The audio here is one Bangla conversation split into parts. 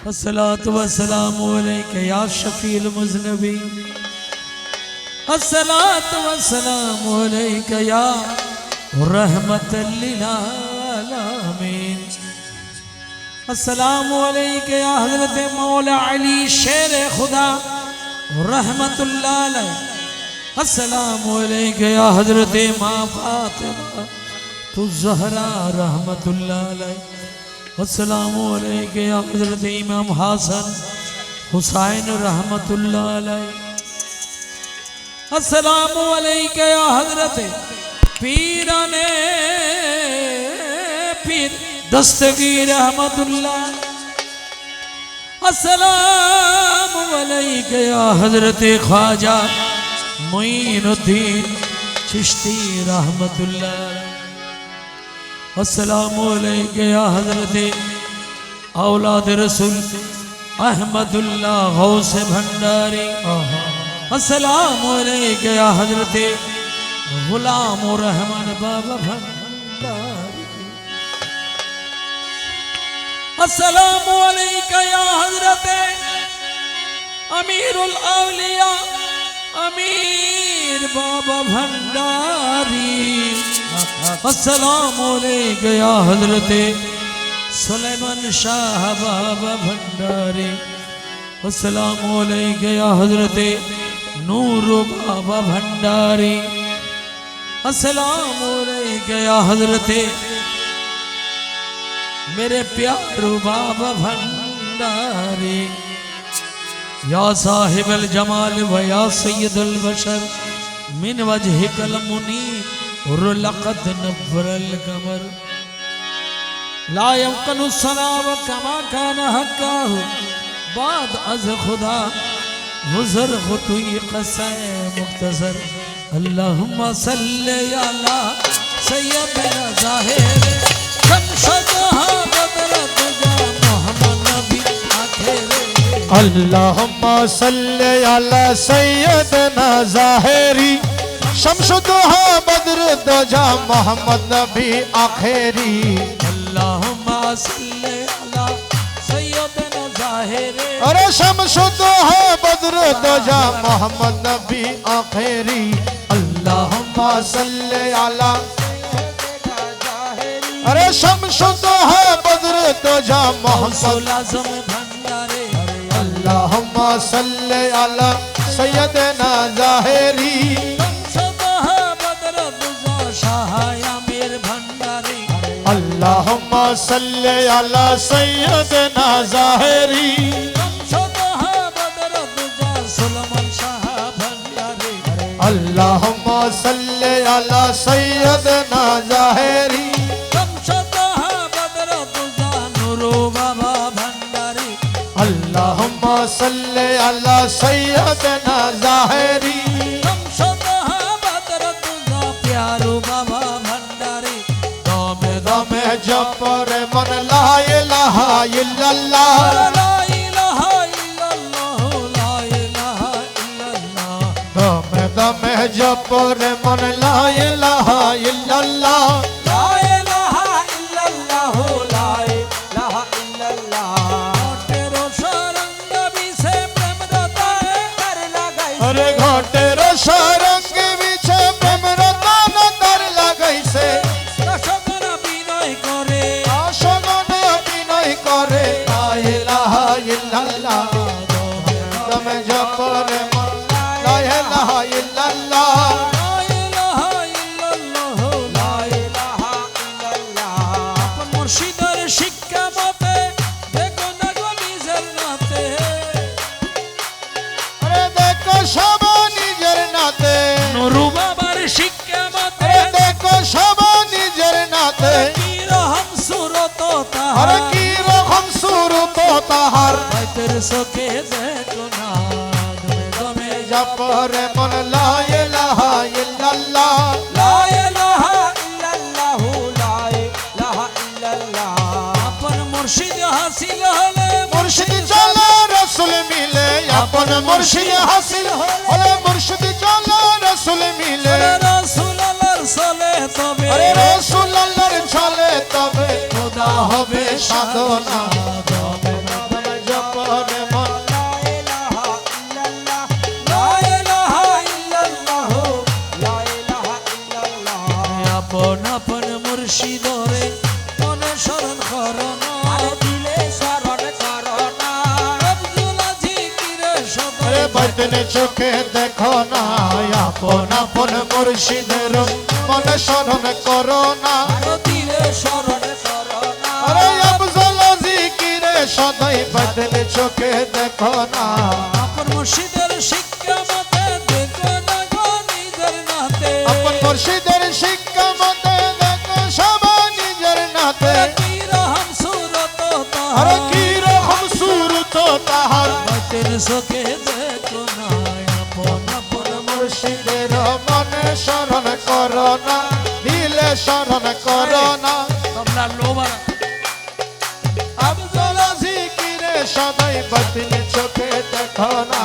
अस्सलातु वस्सलामु अलैका या शफील मुज़नबी अस्सलातु वस्सलामु अलैका या रहमतल लिल आलमीन अस्सलामु अलैका या हज़रत मौला अली शेर खुदा रहमतुल्लाह अलैह अस्सलामु अलैका या हज़रत माँ फातिमा तु ज़हरा रहमतुल्लाह अलैह अस्सलामु अलैका या हज़रत इमाम हसन हुसैन रहमतुल्लाह अलैह अस्सलामु अलैका या हज़रत पीराने पीर दस्तगीर रहमतुल्लाह अस्सलामु अलैका या हज़रत ख्वाजा मुईनुद्दीन चिश्ती रहमतुल्लाह अस्सलामु अलैका या हज़रत औलाद रसूल अहमदुल्लाह गौस भंडारी अस्सलामु अलैका या हज़रत गुलाम रहमान बाबा भंडारी अस्सलामु अलैका या हज़रत अमीरुल औलिया अमीर बाबा भंडारी अस्सलामु अलैका या हज़रत सुलेमान शाह बाबा भंडारी अस्सलामु अलैका या हज़रत नूर बाबा भंडारी अस्सलामु अलैका या हज़रत मेरे प्यारो बाबा भंडारी या साहिबल जमाल व या सय्यदल बशर मिन वजहिकल मुनीर लक़द नव्वरल कमर ला यमकनु सना व कमा कान हक्काहु बाद अज़ खुदा गुज़र खुतुई क़से मुख्तसर अल्लाहुम्मा सल्लि अला सय्यदना ज़ाहिर शमशदहा बदरत जा मोहम्मद नबी आखिर अल्लाहुम्मा सल्लि अला सय्यदना ज़ाहिरी शमशदहा बदर दजा मोहम्मद नबी आखिरी अल्लाहुम्मा सल्लि अला सय्यदना ज़ाहिरी अरे शमशदहा बदर दजा मोहम्मद नबी आखिरी अल्लाहुम्मा सल्लि अला अरे शमशदहा बदर दजा मोहम्मद आज़म भंडारी अल्लाहुम्मा सल्लि अला सय्यदना ज़ाहिरी शमशदहा बदर दुजा शाह आमिर भंडारी अल्लाहुम्मा सल्लि अला सय्यदना ज़ाहिरी शमशदहा बदर दुजा सुलेमान शाह भंडारी अल्लाहुम्मा सल्लि अला सय्यदना ज़ाहिरी शमशदहा बदर दुजा नूरो बाबा भंडारी अल्लाहुम्मा सल्लि अला सय्यदना ज़ाहिरी शमशदहा बदर दुजा प्यारो बाबा भंडारी दमे दमे जप रे मन ला इलाहा इल्लल्लाह ला इलाहा इल्लल्लाह ला इलाहा इल्लल्लाह दमे दमे जप रे मन ला इलाहा इल्लल्लाह ला इलाहा इल्लल्लाह ला इलाहा इल्लल्लाह तेरो शरंग भी से प्रेम दाता है कर लगाई अरे घोटे रो सरंग बिछे प्रेम रतन दर लगई से दशगण बिनय करे आशगन बिनय करे ला इलाहा इल्लल्लाह दमे जप रे मन ला इलाहा इल्लल्लाह ला इलाहा इल्लल्लाह ला इलाहा इल्लल्लाह अपन मुर्शिदर शिक्षा मते देखो ना गो निजर नाते अरे देखो सब निजर नाते नुरु बाबार शिक्षा मते अरे देखो सब निजर नाते की रहम सूरत ताहार अरे की रकम सूरत ताहार तेरे सोके देखो ना दमे जप रे मन ला इलाहा इल्लल्लाह ला इलाहा इल्लल्लाह ला इलाहा इल्लल्लाह अपन मुर्शिद हासिल होले मुर्शिद चला रसूल मिले अपन मुर्शिद हासिल अरे मुर्शिद चला रसूल मिले रसूल अल्लाह सोले तबे अरे रसूल अल्लाह चले तबे खुदा হবে সাধনা দমে দমে জপ মুর্শিদরে মনে স্মরণ করো না আরে দিলে স্মরণ করো না আব্দুল আজিকিরে সদা আরে বাতিনে চোখে দেখো না আপন আপন মুর্শিদের মনে স্মরণ করো না আরে দিলে স্মরণ করো না আরে আফজল জিকিরে সদাই বাতিনে চোখে দেখো না আপন মুর্শিদের শিক্ষা মতে দেখো না গো নিজের নাতে আপন মুর্শিদের শিক্ষা মতে দেখো সবাই নিজের নাতে কি রহম সুরত আরে তাহার কি রকম সুরত তাহার বাতের চোখে দেখো না আপন আপন মুর্শিদের মনে স্মরণ করো না দিলে স্মরণ করো না তোমরা লোবার আফজল জিকিরে সদাই বাতিনে চোখে দেখো না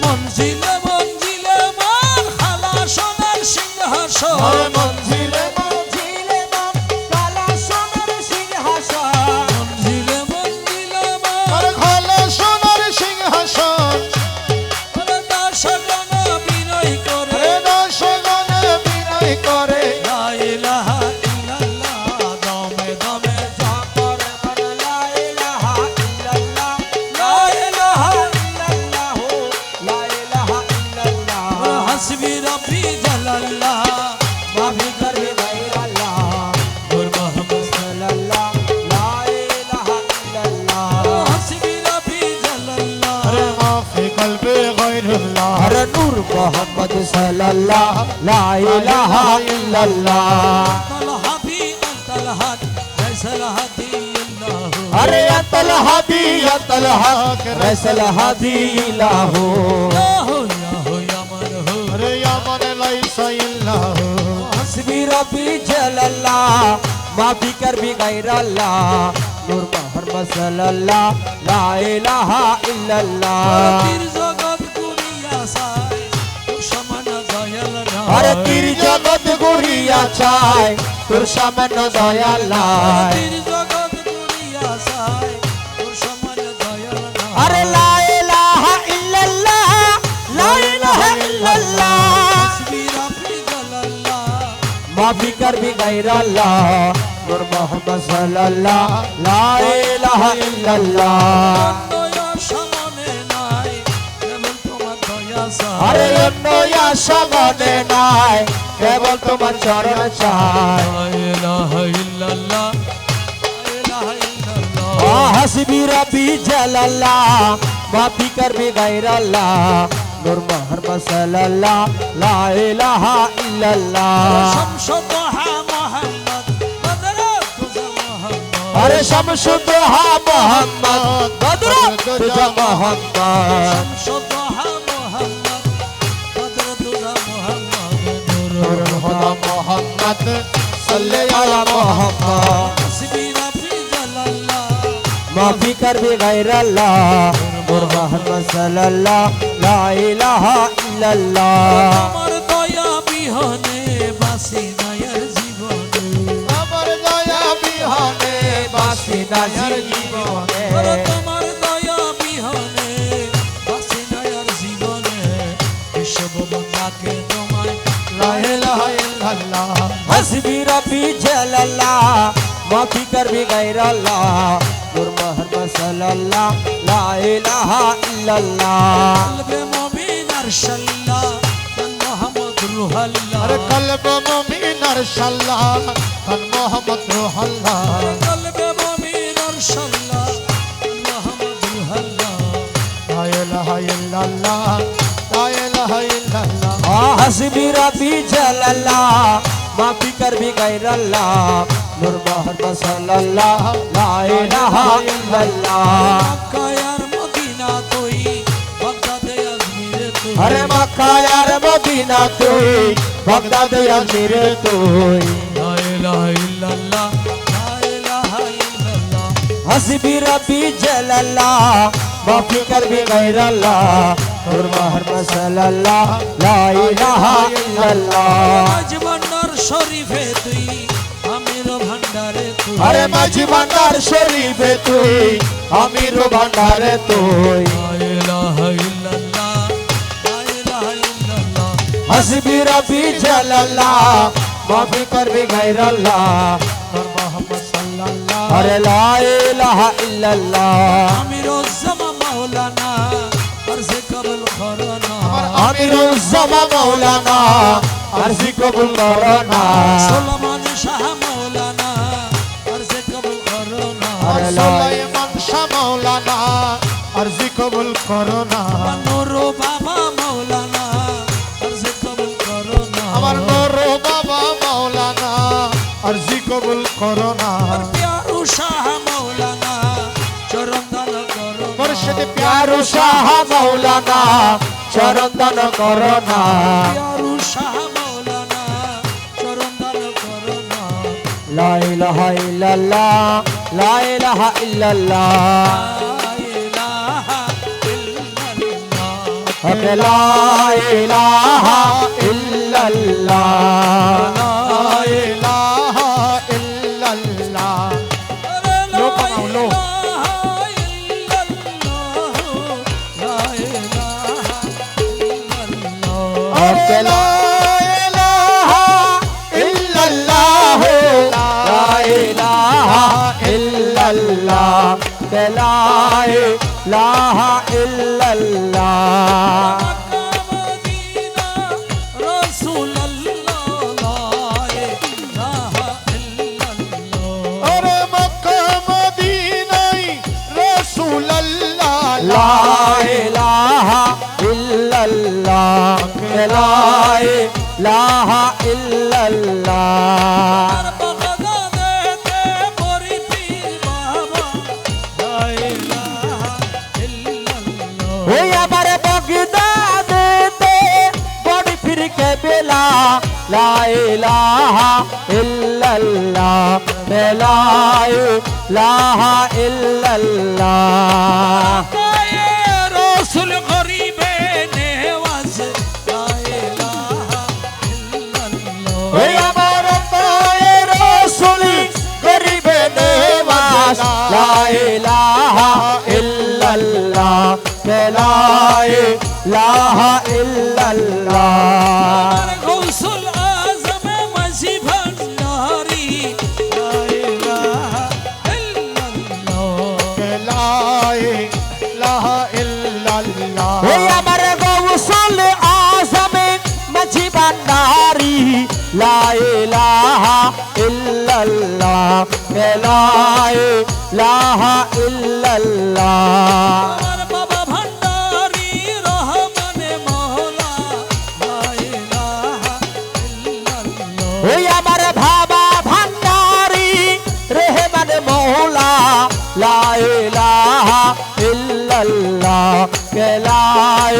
মঞ্জিলে মঞ্জিলে মান খালা সোনার সিংহাসন আরে মঞ্জিলে ঝিলে মাম কালা সোনার সিংহাসন মঞ্জিলে মঞ্জিলে মান আরে খালা সোনার সিংহাসন দাসগণ বিনয় করে আরে দশগণে বিনয় করে লা ইলাহা ইল্লাল্লাহ দমে দমে করে মন লা ইলাহা ইল্লাল্লাহ লা ইলাহা ইল্লাল্লাহ লা ইলাহা ইল্লাল্লাহ হাসবি রব্বি জালাল্লাহ মাফি করবে গায়রাল্লাহ নূর মোহাম্মদ সাল্লাল্লাহ লা ইলাহা ইল্লাল্লাহ হাসবি রব্বি জালাল্লাহ আরে মাফি কলবে গায়রুল্লাহ হরে নূর মোহাম্মদ সাল্লাল্লাহ লা ইলাহা ইল্লাল্লাহ তালহাবি আনতালহাদ লাইসাল হাদি ইল্লাহু হরে আতল হাদি আতল হক রসল হাদি ইলাহু ইয়াহু ইয়ামান হু আরে ইয়ামান লাইসা ইল্লাহু হাসবি রব্বি জালাল্লাহ মাফি করবি গায়রাল্লাহ নূর মোহাম্মদ সাল্লাল্লাহ লা ইলাহা ইল্লাল্লাহ তীর জগৎ কুরিয়া সাই সমান দয়াল না হরে তীর জগৎ গুরিয়া চাই তোর সামান্য দয়া লাই তীর জগৎ কুরিয়া সাই সমান দয়াল না আরে লা ইলাহা ইল্লাল্লাহ লা ইলাহা ইল্লাল্লাহ হাসবি রব্বি জালাল্লাহ মাফি করবি গায়রাল্লাহ নূর মোহাম্মদ সাল্লাল্লাহ লা ইলাহা ইল্লাল্লাহ দয়া সামনে নাই কেবল তোমার দয়া সাই আরে অন্য আশা মনে নাই কেবল তোমার চরণ চাই লা ইলাহা ইল্লাল্লাহ লা ইলাহা ইল্লাল্লাহ হাসবি রব্বি জালাল্লাহ মাফি করবি গায়রাল্লাহ নূর মোহাম্মদ সাল্লাল্লাহ লা ইলাহা ইল্লাল্লাহ শামসুদ্দোহা মোহাম্মদ বদর তুজা মোহাম্মদ আরে শামসুদ্দোহা মোহাম্মদ বদর তুজা মোহাম্মদ শামসুদ্দোহা মোহাম্মদ বদর তুজা মোহাম্মদ নূর নূর হুদা মুহাম্মদ সাল্লি আলা মুহাম্মদ হাসবি রব্বি জালাল্লাহ মাফি করবি গায়রাল্লাহ নূর মোহাম্মদ সাল্লাল্লাহ লা ইলাহা ইল্লাল্লাহ আমার দয়া বিহনে বাসি নায়ার জীবনে আমার দয়া বিহনে বাসি নায়ার জীবনে ওরে তোমার দয়া বিহনে বাসি নায়ার জীবনে এসব বন্দাকে তোমায় লা ইলাহা ইল্লাল্লাহ হাসবি রব্বি জালাল্লাহ মাফি করবি গায়রাল্লাহ নূর মোহাম্মদ সাল্লাল্লাহ লা ইলাহা ইল্লাল্লাহ কলবে মুমিন আরশাল্লাহ তন মোহাম্মদ রুহাল্লাহ আরে কলব মুমিন আরশাল্লাহ তন মুহাম্মদ রুহাল্লাহ কলবে মুমিন আরশাল্লাহ তন মোহাম্মদ রুহাল্লাহ লা ইলাহা ইল্লাল্লাহ লা ইলাহা ইল্লাল্লাহ হাসবি রব্বি জালাল্লাহ মাফি করবি গায়রাল্লাহ নূর মোহাম্মদ সাল্লাল্লাহ লা ইলাহা ইল্লাল্লাহ মক্কায়ার মদিনা তুই বাগদাদে আজমিরে তুই হরে মক্কা আর মদিনা তুই বাগদাদ আজমির তুই লা ইলাহা ইল্লাল্লাহ লা ইলাহা ইল্লাল্লাহ হাসবি রব্বি জালাল্লাহ মাফি করবি গায়রাল্লাহ নূর মোহাম্মদ সাল্লাল্লাহ লা ইলাহা ইল্লাল্লাহ আজমান্নার শরীফে তুই আমির ভান্ডারে তুই হরে মাঝি ভান্ডার শরীফে তুই আমির ভান্ডারে তুই লা ইলাহা ইল্লাল্লাহ লা ইলাহা ইল্লাল্লাহ হাসবি রব্বি জাল্লাল্লাহ মাফি করবি গায়রাল্লাহ নূর মোহাম্মদ সাল্লাল্লাহ আরে লা ইলাহা ইল্লাল্লাহ আমিরুজ্জামান মাওলানা আরজে কবুল করনা আমিরুজ্জামান মাওলানা আরজি কবুল করনা সুলাইমান শাহ মাওলানা আরজে কবুল করনা সুলাইমান শাহ মাওলানা আরজি কবুল করোনা নূর বাবা মাওলানা আরজে কবুল করনা আমার নূর বাবা মাওলানা আরজি কবুল করোনা প্যারু শাহ মাওলানা চরণ দান করনা মুর্শিদ প্যারো শাহ মাওলানা চরণ দান করনা প্যারু শাহ মাওলানা চরণ দান করনা লা ইলাহা ইল্লাল্লাহ লা ইলাহা ইল্লাল্লাহ লা ইলাহা ইল্লাল্লাহ লা ইলাহা ইল্লাল্লাহ লো কমাও লো লা ইলাহা ইল্লাল্লাহ লা ইলাহা ইল্লাল্লাহ লা ইলাহা ইল্লাল্লাহ আরে মক্কা মদিনায় রাসূলুল্লাহ লা ইলাহা ইল্লাল্লাহ লা ইলাহা ইল্লাল্লাহ ওই আমার বাগদাদেতে বড় ফির কে বেলা লা ইলাহা ইল্লাল্লাহ লা ইলাহা ইল্লাল্লাহ রসুল গরিবে নেওয়াজ লা ইলাহা ইল্লাল্লাহ ওই আমার পায়ে রাসূল গরিবে নেওয়াজ লা ইলাহা ইল্লাল্লাহ লা ইলাহা ইল্লাল্লাহ গৌসুল আজম মাঝি ভান্ডারি লা ইলাহা ইল্লাল্লাহ লা ইলাহা ইল্লাল্লাহ ওই আমার গৌসুল আজম মাঝি ভান্ডারি লা ইলাহা ইল্লাল্লাহ লা ইলাহা ইল্লাল্লাহ আমার বাবা ভান্ডারি রহমানে মওলা লা ইলাহা ইল্লাল্লাহ ওই আমার ভাবা ভান্ডারি রেহমান মৌলা লা ইলাহা ইল্লাল্লাহ লা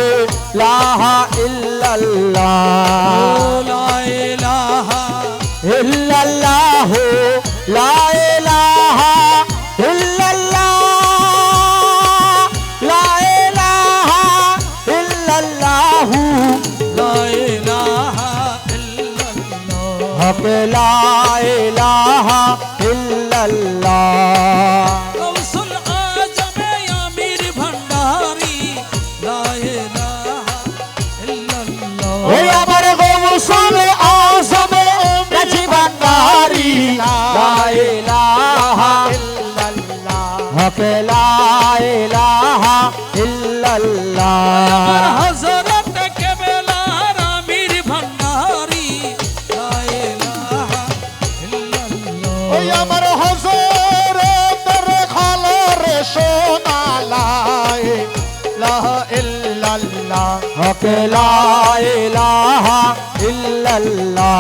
ইলাহা ইল্লাল্লাহ লা ইলাহা ইল্লাল্লাহ লা ইলাহা ইল্লাল্লাহ লা ইলাহা ইল্লাল্লাহ লা ইলাহা ইল্লাল্লাহ হক লা ইলাহা ইল্লাল্লাহ গৌসুল আজম আমির ভান্ডারি লা ইলাহা ইল্লাল্লাহ ওই আমার গৌসুল আজম গাজী ভান্ডারি লা ইলাহা ইল্লাল্লাহ হক লা ইলাহা ইল্লাল্লাহ হযরত কেবলার আমির ভান্ডারি লা ইলাহা ইল্লাল্লাহ ওই আমার হযরতের খালার সোনা লা ইলাহা ইল্লাল্লাহ হক লা ইলাহা ইল্লাল্লাহ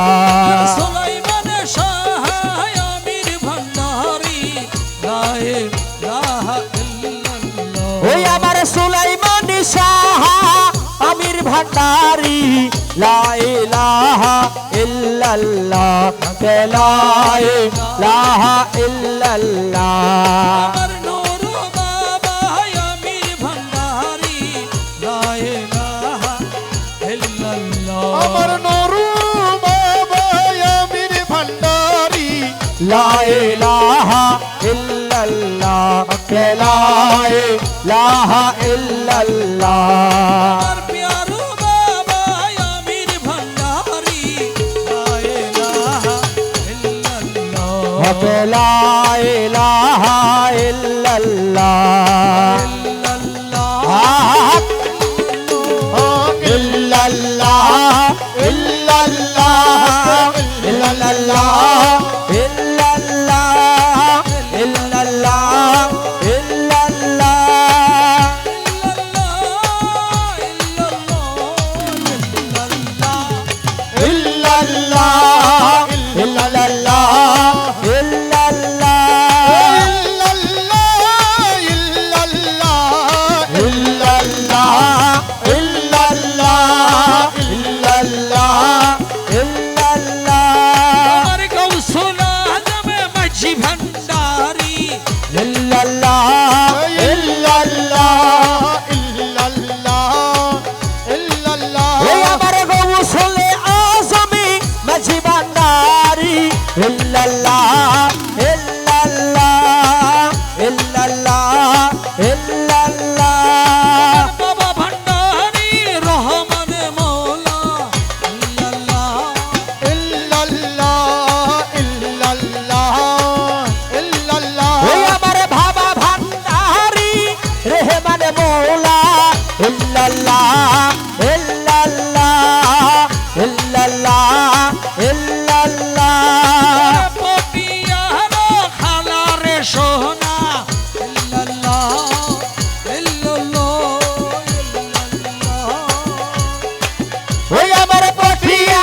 সুলাইমান শাহ আমির ভান্ডারি লা ইলাহা ইল্লাল্লাহ ওই আমার সুলাইমান শাহ আমির ভান্ডারি লা ইলাহা ইল্লাল্লাহ লা ইলাহা ইল্লাল্লাহ আমার নূর বাবা আমির ভান্ডারি লা ইলাহা ইল্লাল্লাহ আমার নুরু বাবা আমির ভান্ডারি লা ইলাহা ইল্লাল্লাহ লা ইলাহা ইল্লাল্লাহ আমার প্যারো বাবা আমির ভান্ডারি তবে লা ইলাহা ইল্লাল্লাহ ইল্লাল্লাহ ইল্লাল্লাহ ইল্লাল্লাহ ইল্লাল্লাহ ইল্লাল্লাহ ইল্লাল্লাহ ইল্লাল্লাহ ইল্লাল্লাহ আমার গৌসুল আজমে মাঝি ভান্ডারি ইল্লাল্লাহ ইল্লাল্লাহ ইল্লাল্লাহ ইল্লাল্লাহ বাবা ভান্ডারি রহমান মৌলা ওই আমার বাবা ভান্ডারি রহমান মৌলা ইল্লাল্লাহ ইল্লাল্লাহ ইল্লাল্লাহ ইল্লাল্লাহ পটিয়ার খালারে সোনা ওই আমার পঠিয়া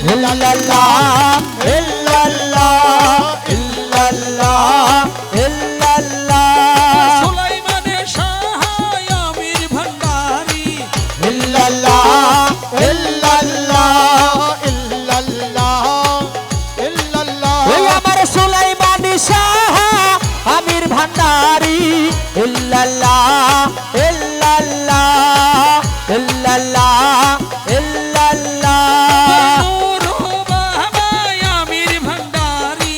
ইল্লাল্লাহ ইল্লাল্লাহ ইল্লাল্লাহ ইল্লাল্লাহ সুলাইমানে শাহ আমির ভান্ডারি ইল্লাল্লাহ ইল্লাল্লাহ ওই আমার সুলাইমানি শাহ আমির ভান্ডারি ইল্লাল্লাহ ইল্লাল্লাহ ইল্লাল্লাহ ইল্লাল্লাহ নূর বাবা আমির ভান্ডারি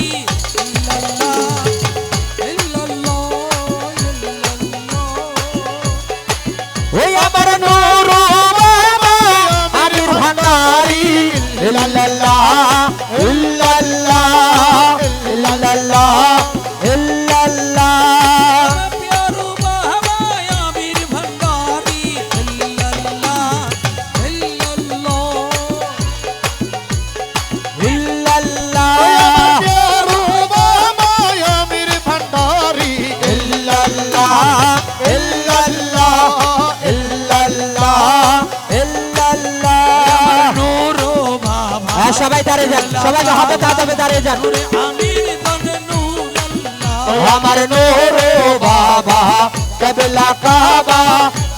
ওই আমার নূর বাবা আমির ভান্ডারি ইল্লাল্লাহ ইল্লাল্লাহ ইল্লাল্লাহ ইল্লাল্লাহ প্যারু বাবা আমির ভান্ডারি ইল্লাল্লাহ ইল্লাল্লাহ ইল্লাল্লাহ ইল্লাল্লাহ নূর বাবা হ্যাঁ, সবাই দাঁড়িয়ে যান, সবাই হাতে তাতাবে দাঁড়িয়ে যান। আমির দন নূর আমার নূর বাবা কবলা কাবা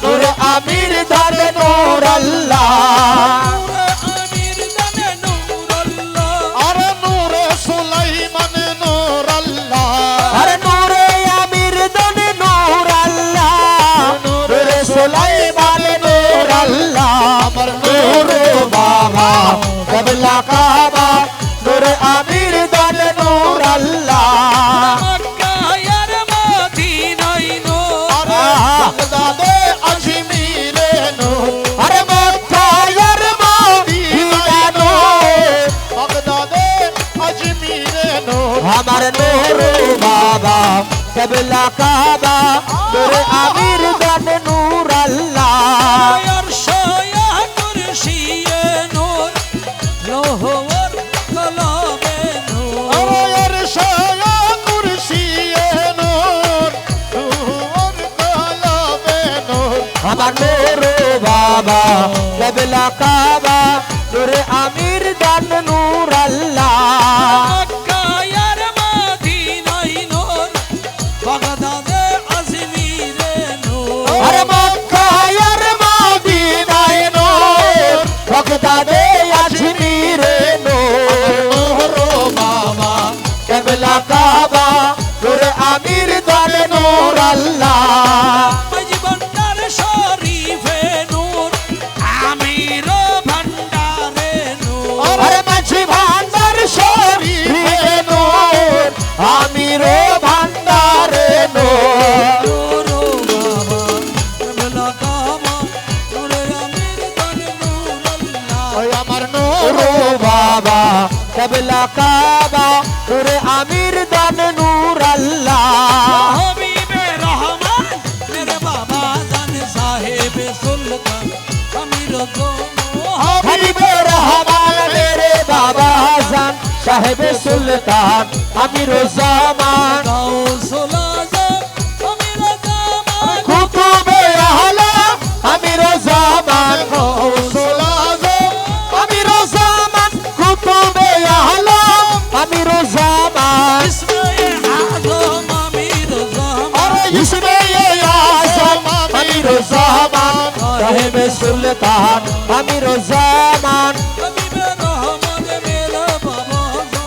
নূর আমির ধর নূর আল্লাহ আমির দন নূর আরে নূরে আমির ধর নূর আল্লাহ নূরে সুলাইমান নূর আল্লাহ আমার নূর বাবা কবলা কাবা নূর আমির ধর নূর আল্লাহ মক্কায়ার মদিনায় নূর আরে মক্কার মদিনা নূর আমার নূর বাবা কবলা কাবা নূর আমির ধর নূর আল্লাহ আরশয়া কুরসিয়ে নূর লোহর কলমে নূর আমার নূর বাবা কবলা কাবা নূর আমির ধর নূর আল্লাহ মক্কায়ার মদিনায় নূর বাগদাদে আজমিরে নূর আরে মক্কার মদিনায় নূর বাগদাদে আজমিরে নূর বাবা কবলা কাবা নূর আমির ধর নূর আল্লাহ মাঝি ভান্ডার শরীফে নূর আমির ভান্ডারে নূর আরে মাঝি ভান্ডার শরীফে নূর আমির ভান্ডারে নূর নূর বাবা কবলা কাবা নূর আমির দন নূর আল্লাহ আমার নূর বাবা কেবলা কাবা নূরে আমির দান নূর আল্লাহ হাবিবে রহমান মেরে বাবা জান সাহেব সুলতান আমির হাবিবে রহমান মেরে বাবা জান সাহেব সুলতান আমির জামান গাউসুল আজম আমির জামান কুতুবে আহলাম আমির জামান গাউসুল আজম আমির জামান কুতুবে আহলাম আমির জামান ইসমে আজম আমির জামান আরে ইসমে আজম আমির জামান সাহেব সুলতান আমির জামান হাবিবে রহমান মেরে বাবা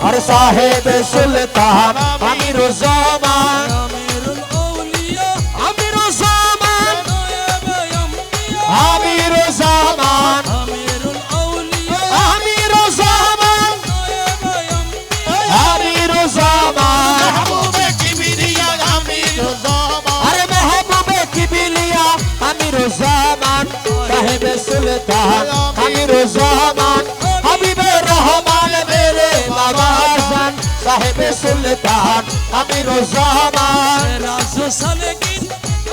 আর সাহেব সুলতান আমির জামান আমিরুল আউলিয়া আমির জামান নায়েবে আম্বিয়া আমির জামান আমিরুল আউলিয়া আমির জামান নায়েবে আম্বিয়া আমির জামান মাহবুবে কিবরিয়া আমির জামান আরে মেহবুবে কিবলিয়া আমির জামান সাহেব সুলতান আমির জামান হাবিবে রহমান মেরে বাবা জান সাহেব সুলতান আমির জামান রাজু সালেকিন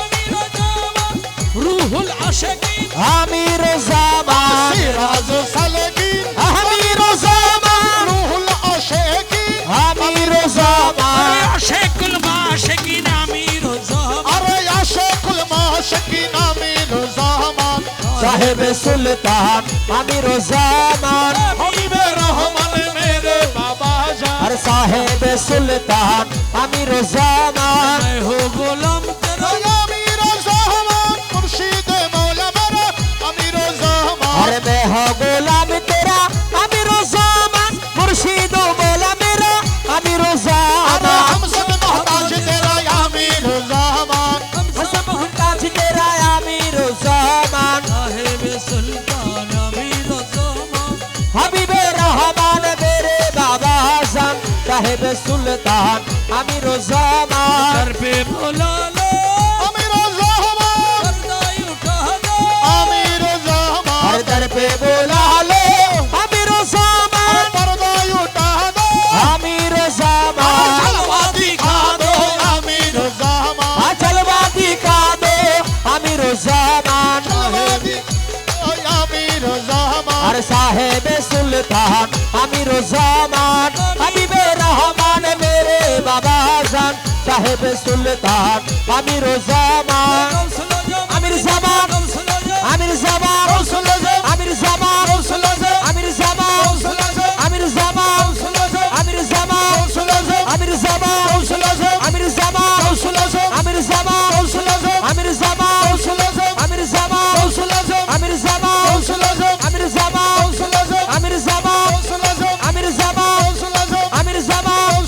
আমির জামান রুহুল আশিকিন আমির জামান সিরাজ সালেকিন আমির জামান রুহুল আশিকিন আমির জামান আশিকুল মাশিকিন আমির জামান আরে আশিকুল মাশিকিন আমির জামান সাহেব সুলতান আমির জামান হাবিবে রহমান মেরে বাবা জান আর সাহেব সুলতান আমির জামান मैं हो गोलाम तेरा আমির জামান মুর্শিদ মৌলা মেরা আমির জামান আর मैं हो গোলাম তেরা আমির জামান মুর্শিদ মৌলা মেরা আমির আরে জামান हम सब मोहताज तेरा आमिर ज़मान হাসান মুহতাজ তেরা আমির জামান साहेब सुल्तान अमीर ज़मान হাবিবে রহমান মেরে বাবা জান সাহেব সুলতান আমির জামান सर पे बुला लो आमिर ज़मान पर्दा उठा दो आमिर আর ज़मान দর পে বোলালো আমির জামান पर्दा उठा दो আমির জামান जलवा दिखा दो आमिर ज़मान আচলবা দিকা দো আমির জামান जलवा ओ आमिर ज़मान আর সাহেব সুলতান আমির জামান হাবিবে রহমান মেরে বাবা জান সাহেব সুলতান আমির জামান गौसुल आजम আমির জামান गौसुल आजम আমির জামান गौसुल आज़म আমির জামান गौसुल आज़म আমির জামান गौसुल आज़म আমির জামান गौसुल आज़म আমির জামান गौसुल आज़म আমির জামান गौसुल आज़म আমির জামান गौसुल आज़म আমির জামান गौसुल आज़म আমির জামান गौसुल आज़म আমির জামান गौसुल आज़म আমির জামান गौसुल आज़म আমির জামান गौसुल आज़म আমির জামান गौसुल आज़म আমির জামান गौसुल आज़म আমির জামান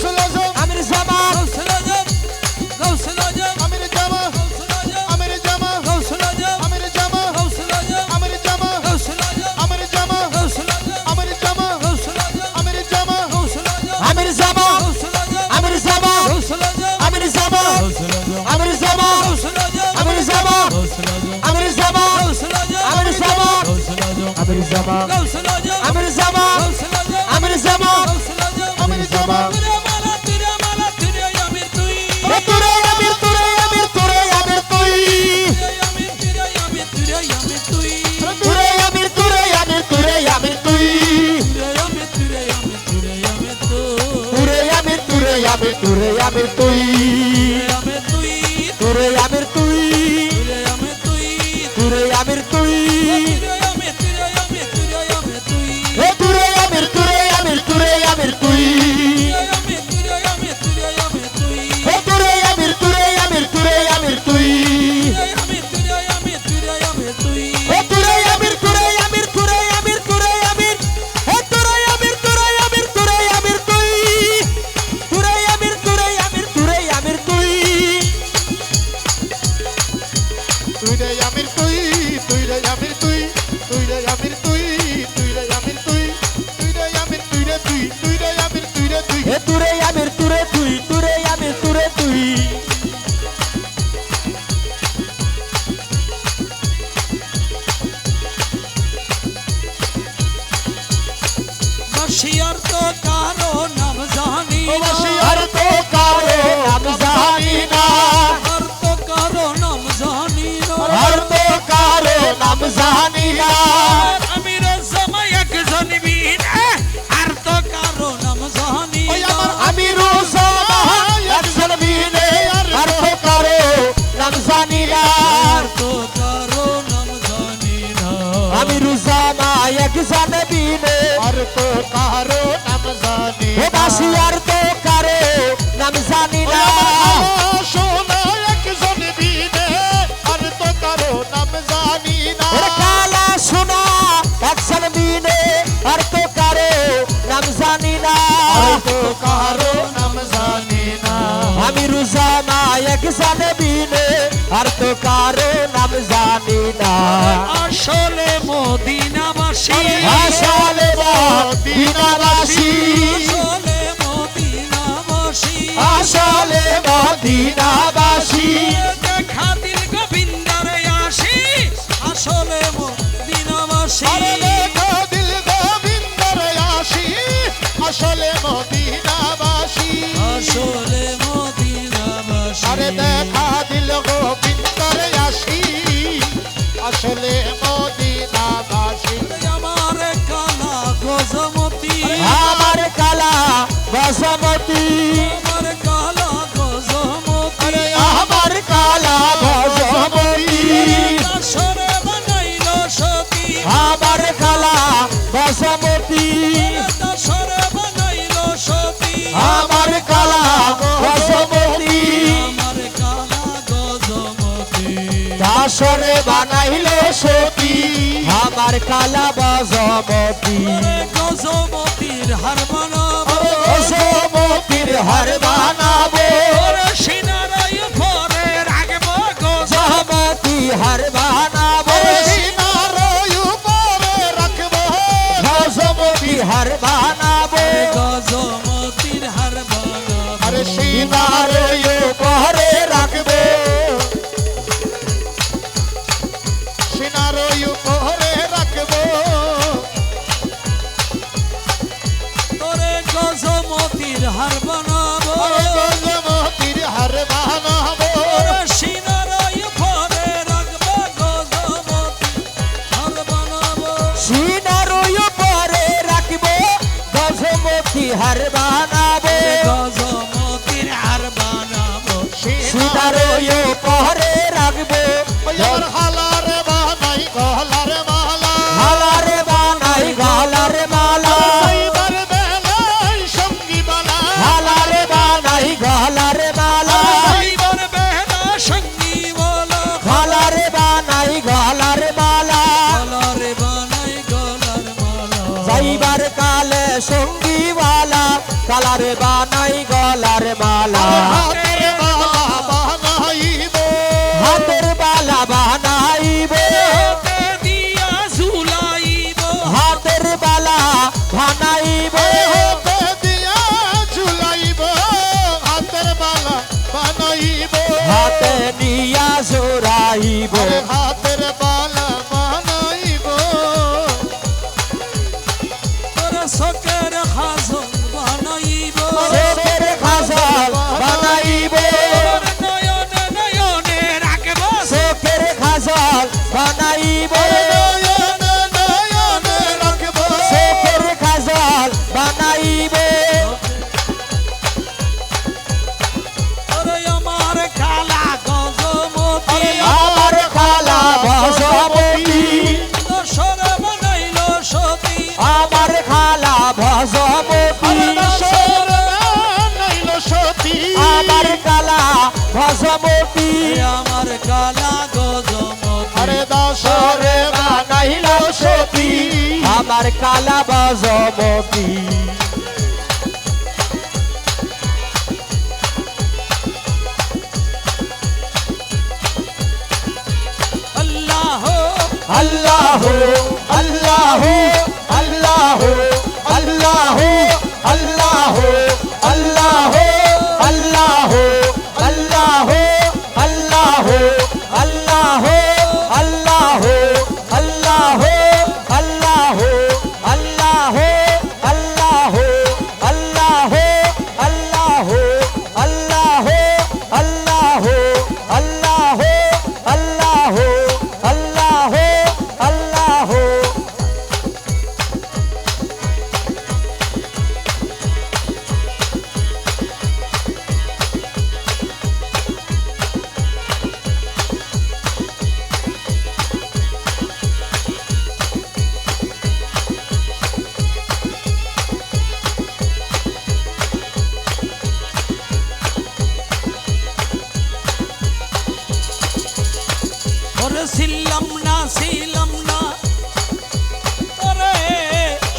गौसुल आज़म আমির জামান गौसुल आजम गौसुल आजम आमिर जमा गौसुल आजम आमिर जमा गौसुल आजम आमिर जमा गौसुल आजम आमिर जमा गौसुल आजम आमिर जमा गौसुल आजम आमिर जमा गौसुल आजम आमिर जमा गौसुल आजम আমির জামান गौसुल आजम আমির জামান गौसुल आजम আমির জামান गौसुल आजम আমির জামান गौसुल आजम আমির জামান गौसुल आजम আমির জামান गौसुल आजम আমির জামান गौसुल आजम আমির জামান गौसुल आजम আমির জামান गौसुल आजम আমির জামান गौसुल आजम आमिर जमा तेरे माला तेरे अमीर तुई এ তুরে আমির তুরে আমির তুরে আমির তুই तेरे अमीर तेरे अमीर तुई তুরে আমির তুরে আমির তুরে আমির তুই तेरे अमीर तेरे अमीर तेरे अमीर तू তুরে আমির তুরে আমির তুরে আমির তুই तेरे अमीर तुई তুরে আমির তুই तेरे अमीर तुई তুরে আমির তুই तेरे अमीर तेरे अमीर तेरे अमीर तुई এ তুরে আমির তুরে আমির তুরে আমির তুই तेरे अमीर तेरे अमीर तेरे अमीर तुई এ তুরে আমির তুরে আমির তুরে আমির তুই तेरे अमीर तेरे अमीर तेरे अमीर तुई এ তুরে আমির তুরে আমির তুরে আমির তুরে আমির এ তুরে আমির তুরে আমির তুরে আমির তুই তুরে আমির তুরে আমির তুরে আমির তুই বাসি আর তো কারো নাম জানি ও না বাসি আর তো কারো নাম জানি না আর তো কারো নাম জানি না আর তো কারো নাম জানি না আর আমি রোজামাই একজন বীর আর তো কারো নাম জানি ওই না আমার আমি রোজা একজন বিনে আর তো কারো নাম জানি না আর তো কারো নাম জানি না আমি রোজা মা একজন বিনে আর তো কারো নাম জানি ও বাসি আর তো কারো নাম জানি ওই না আমার সোনা একজন বিনে আর তো কারো নাম জানি না ওরে কালা সোনা একজন বিনে আর তো কারো নাম জানি না আর তো কারো নাম জানি না আমি রোজা মা একজন বিনে আর তো কারো নাম জানি না আসলে মদিনাবাসী আসলে মদিনাবাসী আসলে মদিনাবাসী আসলে মদিনাবাসী দেখা দিল গোবিন্দারে আসি আসলে মদিনাবাসী আরে দেখো দিল গোবিন্দর আসি আসলে মদিনাবাসী আসলে মদিনাবাসী আরে দেখা দিল গোবিন্দর আসি আসলে মদিনাবাসী আমার কালা গজমতি আমার কালা বসমতি আমার কালা গজমতি আরে আমার কালা বসমতি আসরে বানাইল সতী আমার কালা বসমতি আসরে বানাইল সতী আমার কালা বসমতি আমার কালা গজমতি দাসরে বানাইল সতী আমার কালা বসমতি গজমতির হার বানাবো বসমতির হার বানাবো সিনারাই পরে রাখবো বসমতি হার বানাবো সিনার উপরে রাখবো বসমতি হার বানাবো গজমতির হার বানাবো আরে সিনার সিনার উপরে রাখবো সিনার উপরে রাখবো তোরে গজমতির হার বানাবো গজমতির হার বানাবো সিনারাই পরে রাখবো গজমতির হার বানাবো সিনার উপরে রাখবো গজমতি হার বানাবো গজমতির হার বানাবো সিনার উপরে রাখবো আমার হালার বানাই গলার মালা হালারে বানাই গলারে মালা এইবার বেলায় সঙ্গী বালা হালারে বানাই গলারে মালা এইবার বেহনা সঙ্গী বলো হালারে বানাই গলারে মালা গলারে বানাই গলার মালা যাইবার কালে সঙ্গীওয়ালা কালারে বানাই গলার মালা হাতের মালা বানাইব হাতের বালা বানাইব হাতে দিয়া ঝুলাইব হাতের বালা বানাইব হাতে দিয়া ঝুলাইব হাতের মালা বানাইব হাতে নিয়া জোড়াইব আরে হাতের মালা বানাইব তোর চকের হাজল বানাইব চোখের খাজল বানাইব তোর নয়নে নয়নে রাখব চোখের খাজল বানাইব নয়নে নয়নে রাখব চোখের খাজল বানাইব তোর আমার কালা গজমতি আমার খালা ভজমতি দশর বানাইল সতী আমার খালা ভজমতি দশর বানাইল সতী আমার কালা ভজমতি আমার কালা গজমতি আরে দশরে বানাইল সতী আমার কালা ভজমতি আল্লাহ আল্লাহ আল্লাহ আল্লাহ আল্লাহ আল্লাহ আল্লাহ আল্লাহ আল্লাহ আল্লাহ আল্লাহ আল্লাহ আল্লাহ আল্লাহ আল্লাহ আল্লাহ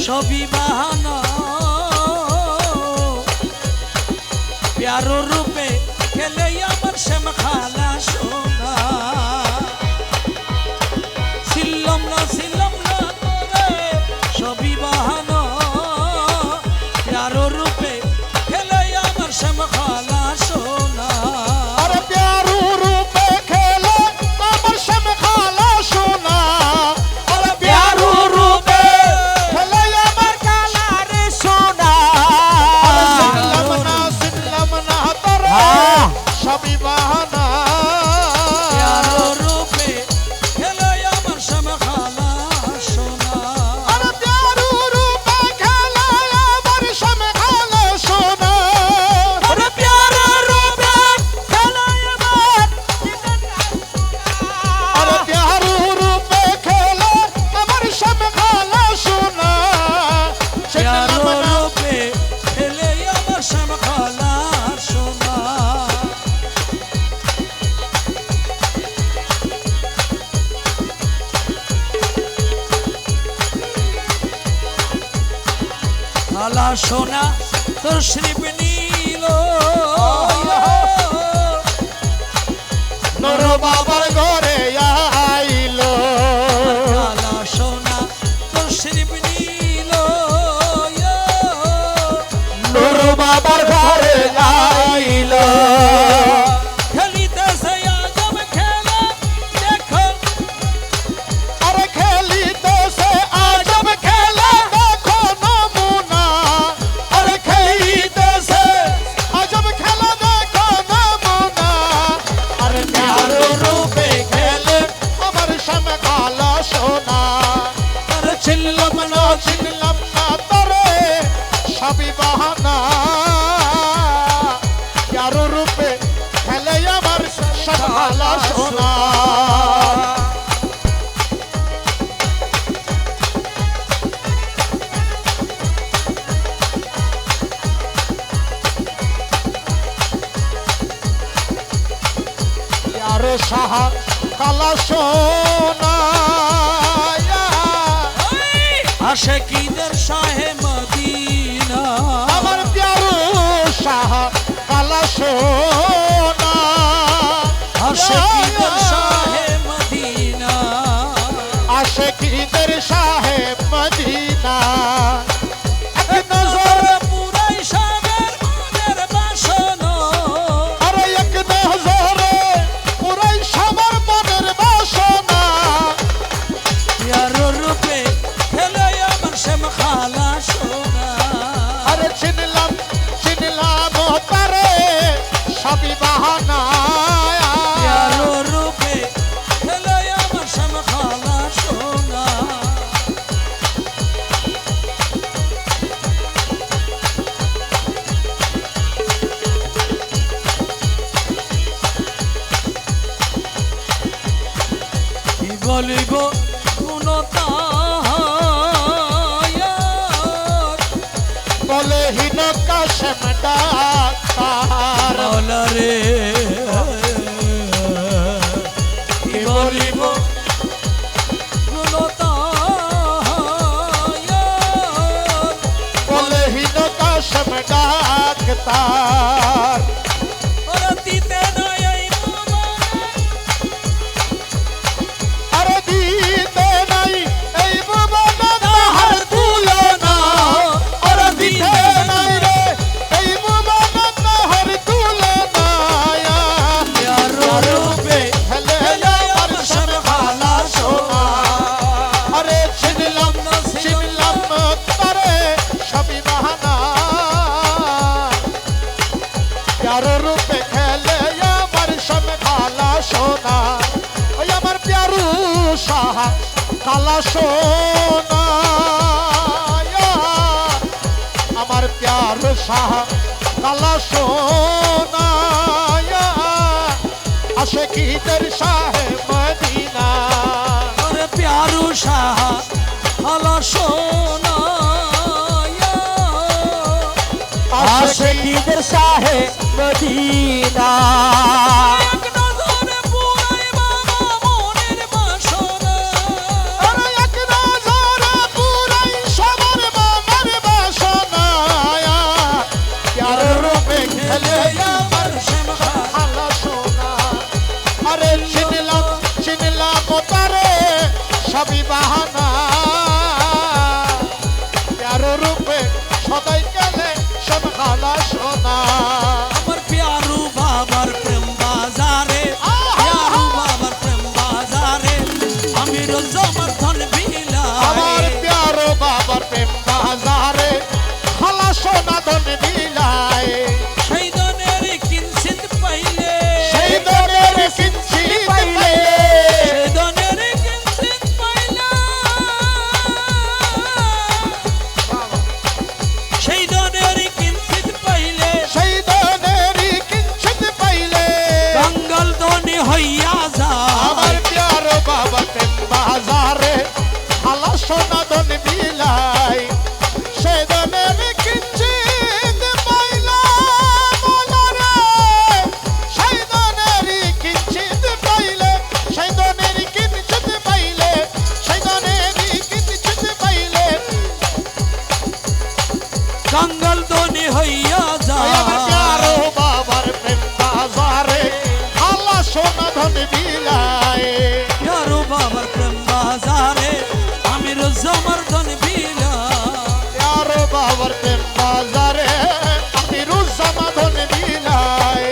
সবই বাহানা প্যারো রূপে খেলে আমার শ্যাম খালা সোনা ছিলাম না তোরে সবই বাহানা প্যারো রূপে খেলে আমার শ্যাম খালা সোনা अरे प्यारू रूपे खेले अमर शम खाला सोना अरे प्यारू रूपे खेले अमर কালা রে সোনা सिलमना तोरे हाँ। सभी बहाना प्यारो रूपे खेले আমার শ্যাম খালা সোনা अरे प्यारू रूपे खेले अमर शम खाला सोना ওরে প্যারা রূপে খেলায় আমার अरे प्यारू रूपे खेले अमर शम खाला सोना প্যারো রূপে খেলে আমার শ্যাম খালা সোনা খালা সোনা তোর শ্রীপ নীল नूर बाबर घरे आइलो খালা সোনা তোর শ্রীপ নীল नूर बाबर घरे आइलो খেলিতেছে আজব খেলা দেখো अरे खेलीते से आजब खेला देखो नमूना अरे खेलीते से आजब खेला देखो नमूना अरे प्यारो रूपे खेले अमर शम खाला सोना अरे चिल्लम ना चिल्लम ना तोरे सभी बहाना प्यारो रूपे खेले अमर शम खाला सोना यारे शाह काला सोना আশেকিদের শাহে মদিনা अमर प्यारो शाह काला सोना আশেকিদের শাহে মদিনা आशिकीदर शाह मदीना एक নজর नजर পুরাই সাগর মনের বাসনা अरे एक नजर पूरा शबर मगर बासना প্যারো রূপে খেলে আমার শ্যাম খালা সোনা अरे चिनलम तारे सभी बहाना প্যারো রূপে খেলে আমার শ্যাম খালা সোনা কি বলিব গুণতা बोले ही न कसम डाकार রে কি বলিব গুণতা बोले ही न कसम डाकतार দিতে নাই এই মামা अरे दीते नहीं ऐ बुबना ताहर तुलना अरे दीते नहीं रे ऐ बुबना ताहर तुलना या প্যারো রূপে हले यार शम खाला सोना अरे छिनलम तरे सभी बहाना प्यारो रूपे खेले यार शम खाला सोना আমার প্যারু সাহা কালা সোনা আমার প্যারু সাহা কালা সোনা আশিকীদের শাহে মদিনা ওরে প্যারো শাহ খালা সোনা আশিকীদের শাহে মদিনা এক নজরে পুরাই বাবা মনের বাসনা আরে এক নজরে পুরাই সবার করি বাহানা প্যারো রূপে সদাই গেলে সব খালা সোনা আমার প্যারু বাবার প্রেম বাজারে প্যারু বাবার প্রেম বাজারে আমি রোজ আমার ধন আমার বিলাই প্যারো বাবার প্রেম বাজারে খালা সোনা ধন বিলায় সেই ধনের কিঞ্চিত পাইলে সেই ধনের কিঞ্চিত পাইলে সেই ধনের কিঞ্চিত পাইলে সেই ধনের কিঞ্চিত পাইলে সেই ধনের কিঞ্চিত পাইলে জঙ্গল ধনী হইয়া যায় আমার প্যারো বাবার প্রেম বাজারে খালা সোনা ধন বিলায় সেই ধনের কিঞ্চিত পাইলে বলারে সেই ধনের কিঞ্চিত পাইলে সেই ধনের কিঞ্চিত পাইলে সেই ধনের কিঞ্চিত পাইলে জঙ্গল ধনী হইয়া আমার প্যারো যায় বাবার প্রেম বাজারে খালা সোনা ধন বিলায় প্যারু বাবার প্রেম বাজারে আমি রোজ আমার ধন বিলাই প্যারো বাবার প্রেম বাজারে আমি রুজামা ধন বিলায়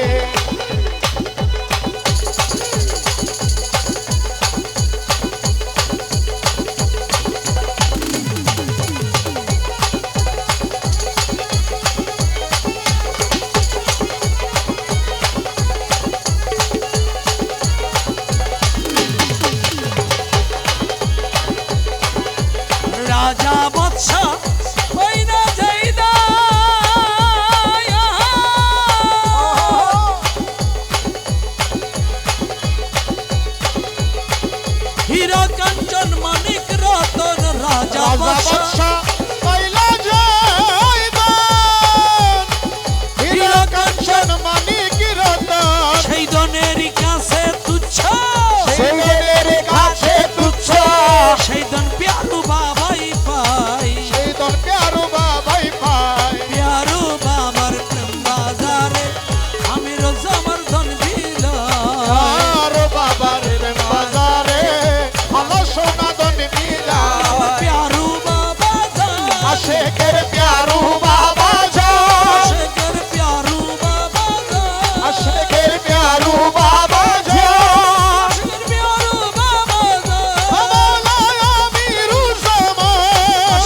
রাজা বাদশা কইনা যাইদা হীরা কাঞ্চন মানিক রতন রাজা রাজা বাদশা বাদশা কইলা জয়দান হীরা কাঞ্চন মানিক রতন সেই ধনের কাছে তুচ্ছ সেই ধনের কাছে তুচ্ছ সেই ধন প্যারু বাবাই পাই সেই ধন প্যারো বাবাই পায় প্যারু বাবার প্রেম বাজারে আমি রোজ আমার ধন বিলাই প্যারো বাবার প্রেম বাজারে খালা সোনা ধন বিলায় আমার প্যারু বাবা যায় আশেকের প্যারো বাবা যায় শেখর প্যারু বাবা যায় আশেকের প্যারো বাবা যায় শেখর প্যারু বাবা যায় আমালায় আমি রুজামা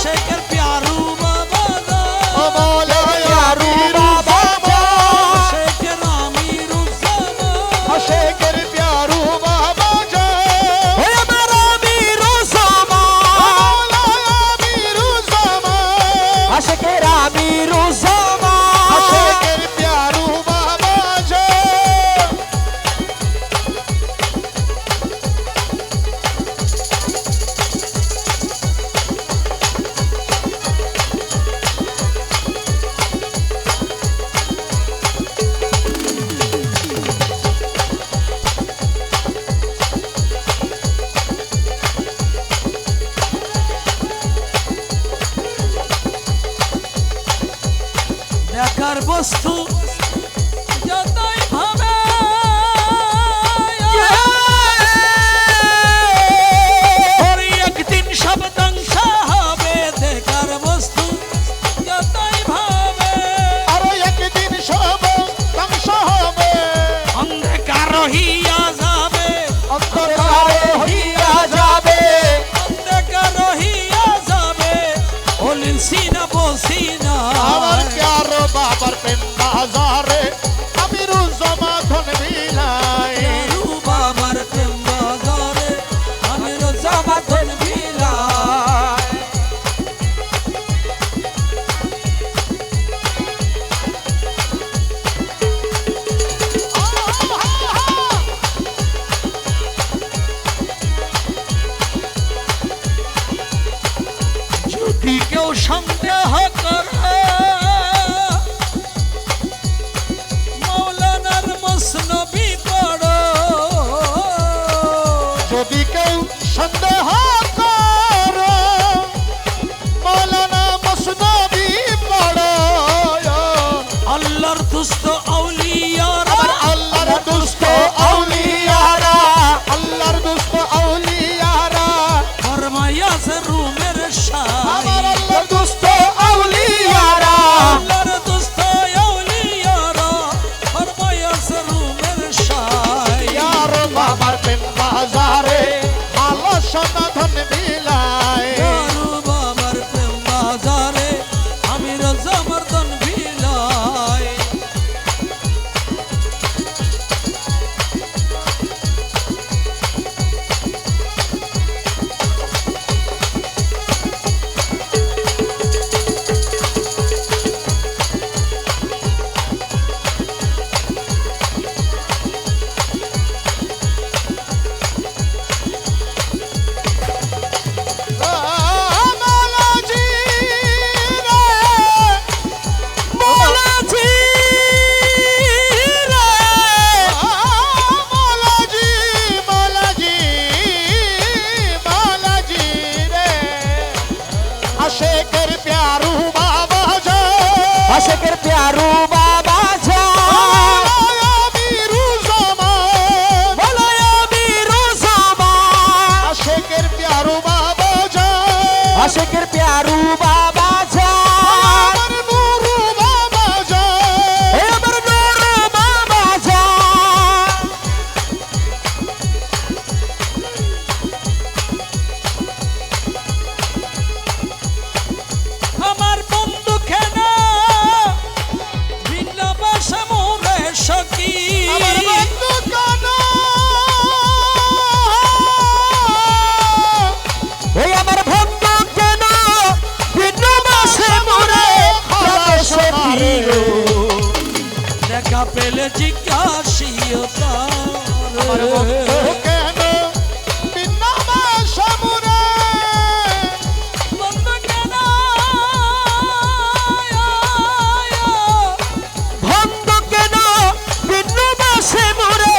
শেখর প্যারু বাবা যায় আমালায় আমি রুজামা শেখর আমি রুজামা আশেকের প্যারো বাবা যায় ওই আমার আমি রোজামা আমালায় আমি রুজামা আশেকের আমি রোজামা আশেকের প্যারো বাবা যায় দেখার বস্তু যতই ভাবে ওরে একদিন সব ধ্বংস হবে দেখার বস্তু যতই ভাবে আরো একদিন সব ধ্বংস হবে অন্ধকার হইয়া যাবে অন্ধকারে হইয়া যাবে অন্ধকার হইয়া যাবে হলিল সিনা বসিনা আমার প্যারো বাবার প্রেম বাজারে আমি রুজামা ধন বিলায় প্যারু বাবার প্রেম বাজারে আমি রোজামা ধন বিলাই যদি কেউ সন্দেহ করে মৌলানার মসনবী পড়ো যদি কেউ সন্দেহ করো মৌলানা মসনবী পড়ো আল্লাহর দুস্থ আউলিয়ারা আমার আল্লাহর দুস্থ আউলিয়ারা আল্লাহর দুস্থ আউলিয়ারা ধর্ম আশেকের প্যারু বাবা যায় আশেকের প্যারু বাবা যায় আমিরু জামান বলো আমিরু জামান আশেকের প্যারু বাবা যায় আশেকের প্যারু বাবা যায় আমার নুরু বাবা যায় এবার নুরু বাবা যায় আমার বন্ধু কেন ভিন্ন বাসা মোরে সখী আমার বন্ধু কানা এই আমার বন্ধু কেন ভিন্ন বাসে মরে সখী গো দেখা পেলে জিজ্ঞাসিও আমার বন্ধু কেন বিনা সামুরে বন্ধু কেন বন্ধু কেন ভিন্ন বাসে মরে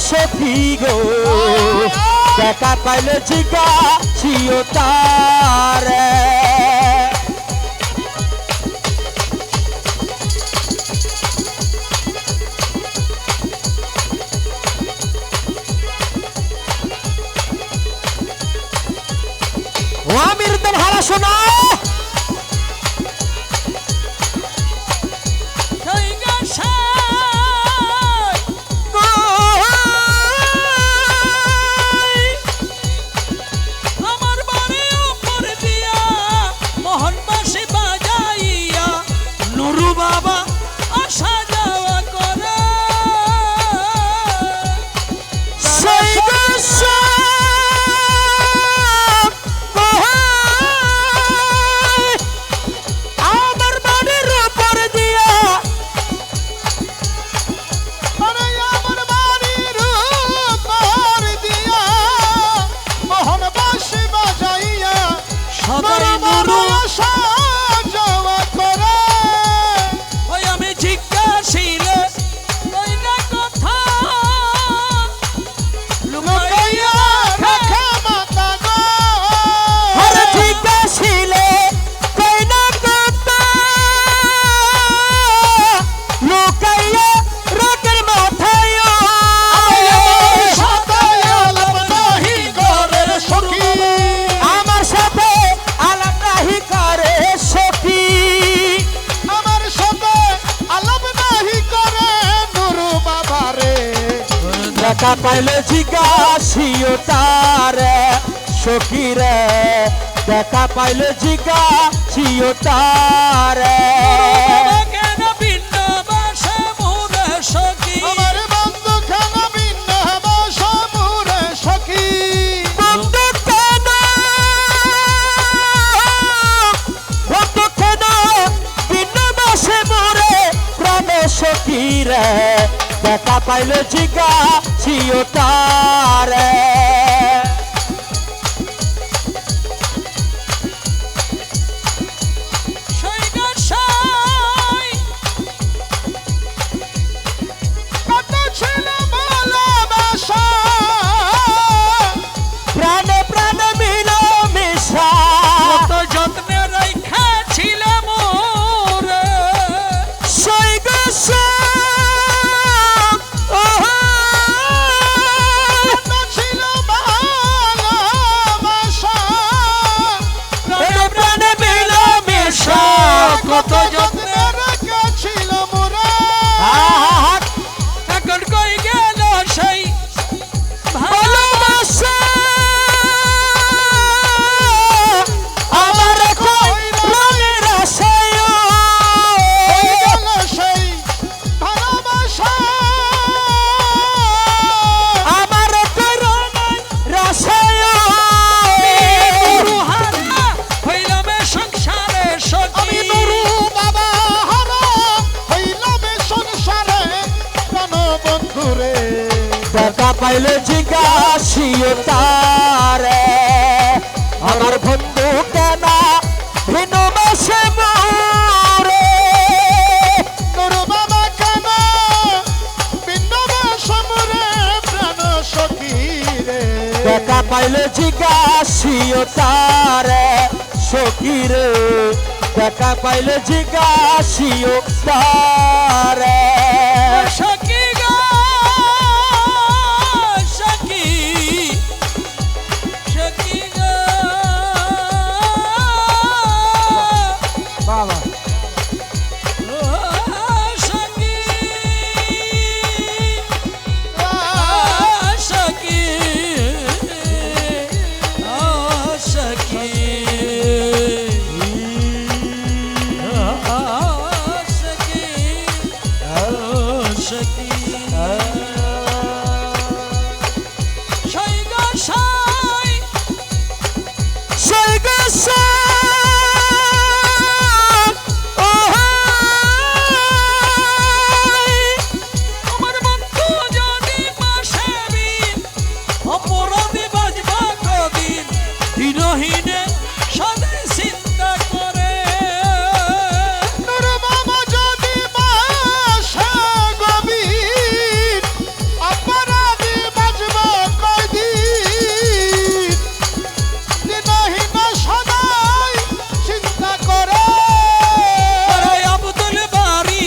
সখী গো দেখা পাইলে জিজ্ঞাসিও তারে ও আমির তো ভালো শোনা সেই গাছায় আমার বাড়ি উপর দিয়া মোহনবাসী বাজাইয়া নুরু বাবা আসা যাওয়া করে সেই আমার বাড়ির উপর দিয়া আরে আমার বাড়ির উপর দিয়া মোহনবাসী বাজাইয়া সদাই নুরু নুরু আসা যাওয়া করে ওই আমি জিজ্ঞাসিলে ওই না কথা লুকাইয়া রাখা মাতা গো আরে ঠিক ছিলে কই না কথা লুকাইয়া রাখের মাথায় সদায়ালাপ নাহি করে সখী আমার সাথে আলাপ নাহি করে সখী আমার সাথে আলাপ নাহি করে নুরু বাবারে দেখা পাইলে জিজ্ঞাসিও তারে সখী রে দেখা পাইলে জিজ্ঞাসিও তারে কেন ভিন্ন বাসা মোরে সখী আমার বন্ধু খানা ভিন্ন বাসা মুরে সখী বন্ধু কেন ভিন্ন বাসে মরে প্রাণ সখী রে দেখা পাইলে জিজ্ঞাসিও তারে সেই গাছায় কত ছিল ভালোবাসা প্রাণে প্রাণে মিলো মিশা কত যত্নে রাইখাছিলাম মোরে সৈগ কত ছিল ভালোবাসা প্রাণে প্রাণে মিলো মিশা কত যত্নে রেখেছিল মোরে এখন কই গেল সেই ভালোবাসা আমার কই রঙের আশায় হয়ে গেল সেই ভালোবাসা আমার কই রঙের আশায় হারা হইলাম এ সংসারে আমি সখী নুরু বাবা হারা হইলাম এ সংসারে প্রাণ বন্ধুরে দেখা পাইলে জিজ্ঞাসিও তারে আমার বন্ধু কেন ভিন্ন বাসে মরে নুরু বাবা কেন ভিন্ন বাসা মুরে প্রাণ সখী রে দেখা পাইলে জিজ্ঞাসিও তারে সখীরে দেখা পাইলে জিজ্ঞাসিও তারে সখী গো সখী সখী গো বাবা ও সখী সখী ও সখী দিনহীনে সদাই চিন্তা করে নূর বাবা যদি মাসে গভীর অপরাধী বাজব কয়দিন দিনহীন সদাই চিন্তা করে তারাই আব্দুল বারি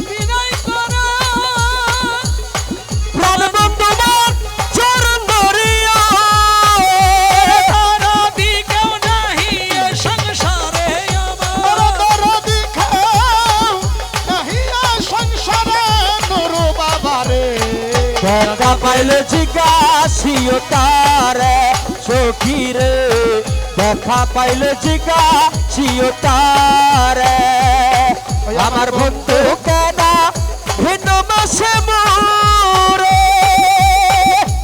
বিনয় করে প্রাণবন্ধু মোর চরণ ধরিয়া তারা দিকেও নাহি এ সংসারে আমার দরদি খাও নাহিয়া সংসারে নূর বাবারে দেখা পাইলে জিজ্ঞাসিও তারে সখীরে দেখা পাইলে জিজ্ঞাসিও তারে আমার বন্ধু কেনা ভিন্ন মাসে মোরে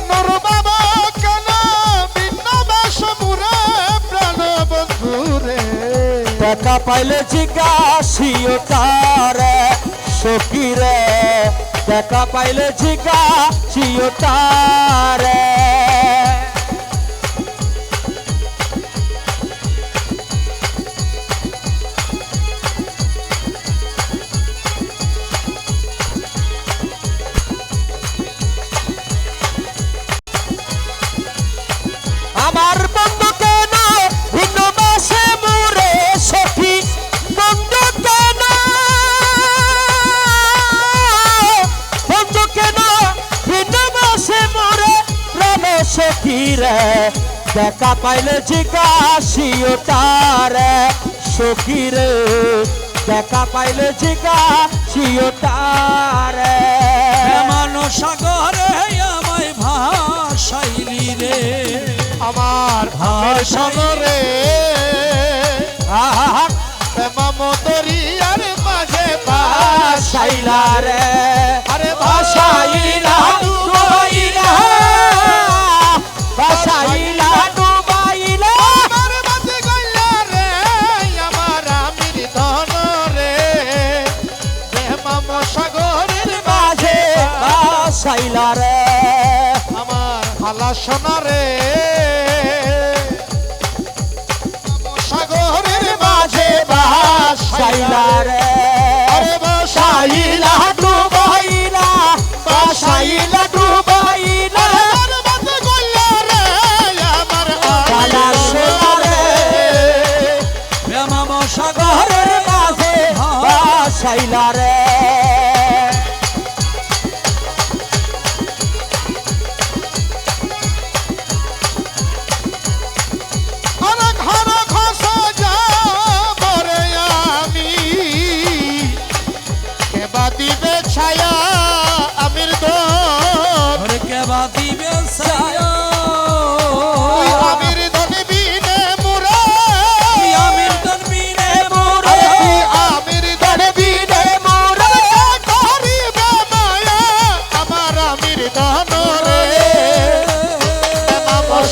নূর বাবা কেন ভিন্ন বেশ মুরে প্রাণ বন্ধুরে দেখা পাইলে জিজ্ঞাসিও তারে সখীরে দেখা পাইলে জিজ্ঞাসিও তারে আমার বন্ধু কেন ভিন্ন বাসে মোরে সখী বন্ধু কেন ভিন্ন বাসে মোরে প্রাণ সখীরে দেখা পাইলে জিজ্ঞাসিও তারে সখীরে দেখা পাইলে জিজ্ঞাসিও তারে এমন সাগরে আমায় ভাসাইলি রে আমার ভাষণরে প্রেম দরিয়ার মাঝে ভাসাইলা রে আরে ভাসাইলা ডুবাইলা ভাসাইলা ডুবাইলা আমার মাঝে গইলা রে আমার আমির ধন রে প্রেম সাগরের মাঝে ভাসাইলা রে আমার হালা সোনা রে সাগরের মাঝে ভাসাইলা রে আরে ভাসাইলা ডুবাইলা ভাসাইলা ডুবাইলা আমার মাঝে গইলা রে আমার কালা সোনা রে প্রেম সাগরে ঘরের মাঝে ভাসাইলা রে আরে ঘর খসা যাব রে আমি কেবা দিবে ছায়া আমির দোর ওরে কেবা দিবে ছায়া আমির ধন বিনে মুরা আমির তন বিনে মোর আরে আমির ধন বিনে মুরা করিবে মায়া আমার আমির ধন রে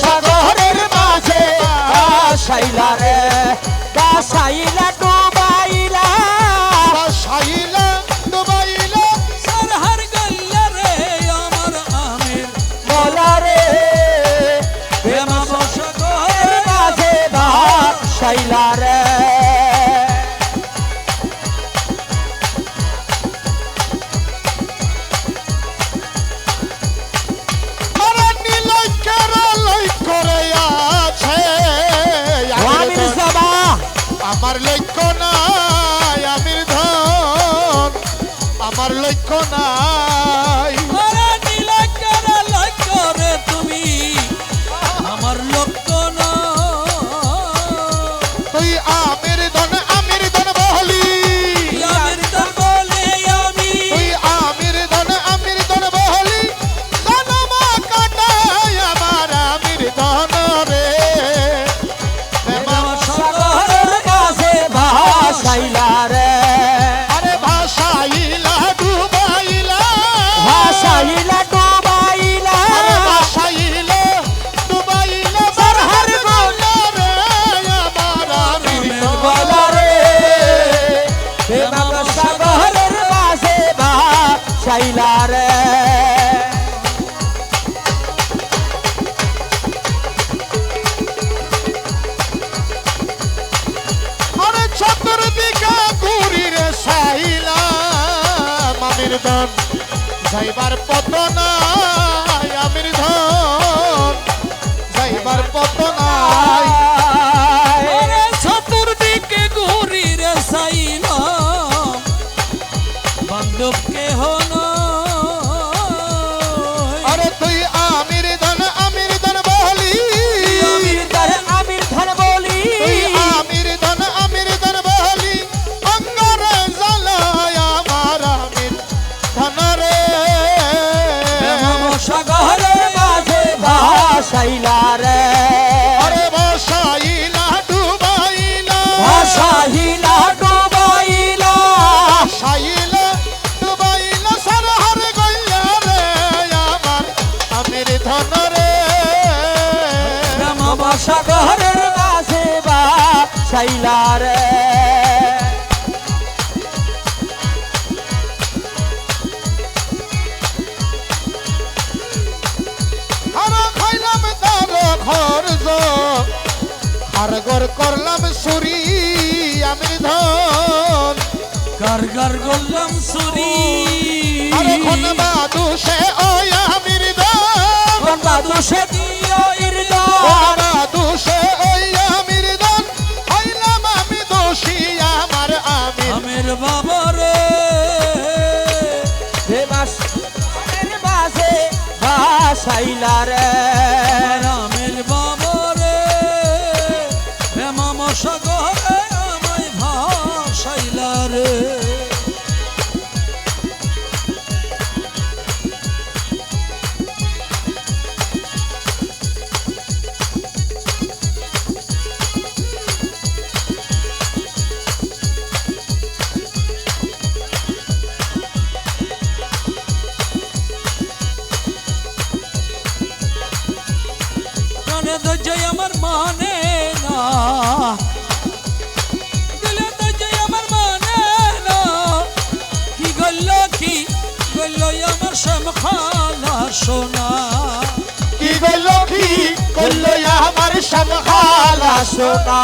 সাগরের মাঝে ভাসাইলা রে ভাসাইলা ডুবাইলা সাইলা দুবাইলা সরহার গল্লা রে আমার আমির মোলা রে প্রেম সাগরে মাঝে ভাসাইলা রে আরে নীলকের লই করে আছে আমি আমার লক্ষ্য নাই আমির ধন আমার লক্ষ্য নাই আরে নীলাকার লক্ষ্য রে তুমি আমার লক্ষ্য না তুই আমির ধন বহলি আমির ধন বলে আমি তুই আমির ধন বহলি জনম কাটাই আমার আমির ধন রে সাগরের কাছে ভাসাইলা রে আরে ভাষাইলা ডুবাইলা ভাসাইলা ডুবাইলা আরে ভাষাইলা ডুবাইলা সরহর গোলা রে আমার আমির ধন বলা রে প্রেম সাগরের কাছে ভাসাইলা রে আরে চতুর্দিকে ঘুরি রে সাইলাম আমির ধন যাইবার পথ নাই আমির ধন যাইবার পথ নাই আরে চতুর্দিকে ঘুরি রে সাইলাম বান্ধব কেহ নয় আরে তুই আমির ধন বহলি আমির ধন বলি তুই আমির ধন বহলি অঙ্গরে জ্বালায় আমার আমির ধন রে সাগরের মাঝে ভাসাইলা রে আরে বসাইলা ডুবাইলা ভাসাইলা ডুবাইলা সাইলা ডুবাইলা সরহর গইলা রে আমার আমির ধন রে সাগরের মাঝে ভাসাইলা রে আর খাইলাম তার খরচ আর গর করলাম চুরি আমির ধন কারগার করলাম সুরি আরে খন বাদুষে ওই আমির ধন বাদুষে দিও ইরদা বাদুষে ওই আমির ধন হইলাম আমি দোষী আমার আমির আমের বাবারে প্রেমের মাঝে ভাসাইলা রে আমের বাবারে প্রেম সাগরে আমায় ভাসাইলা রে মনে দরজায় আমার মানে না দিলে দরজায় আমার মানে না কি গল্ল আমার শ্যামখালা সোনা কি গইল কি কইল আমার সমখালা সোনা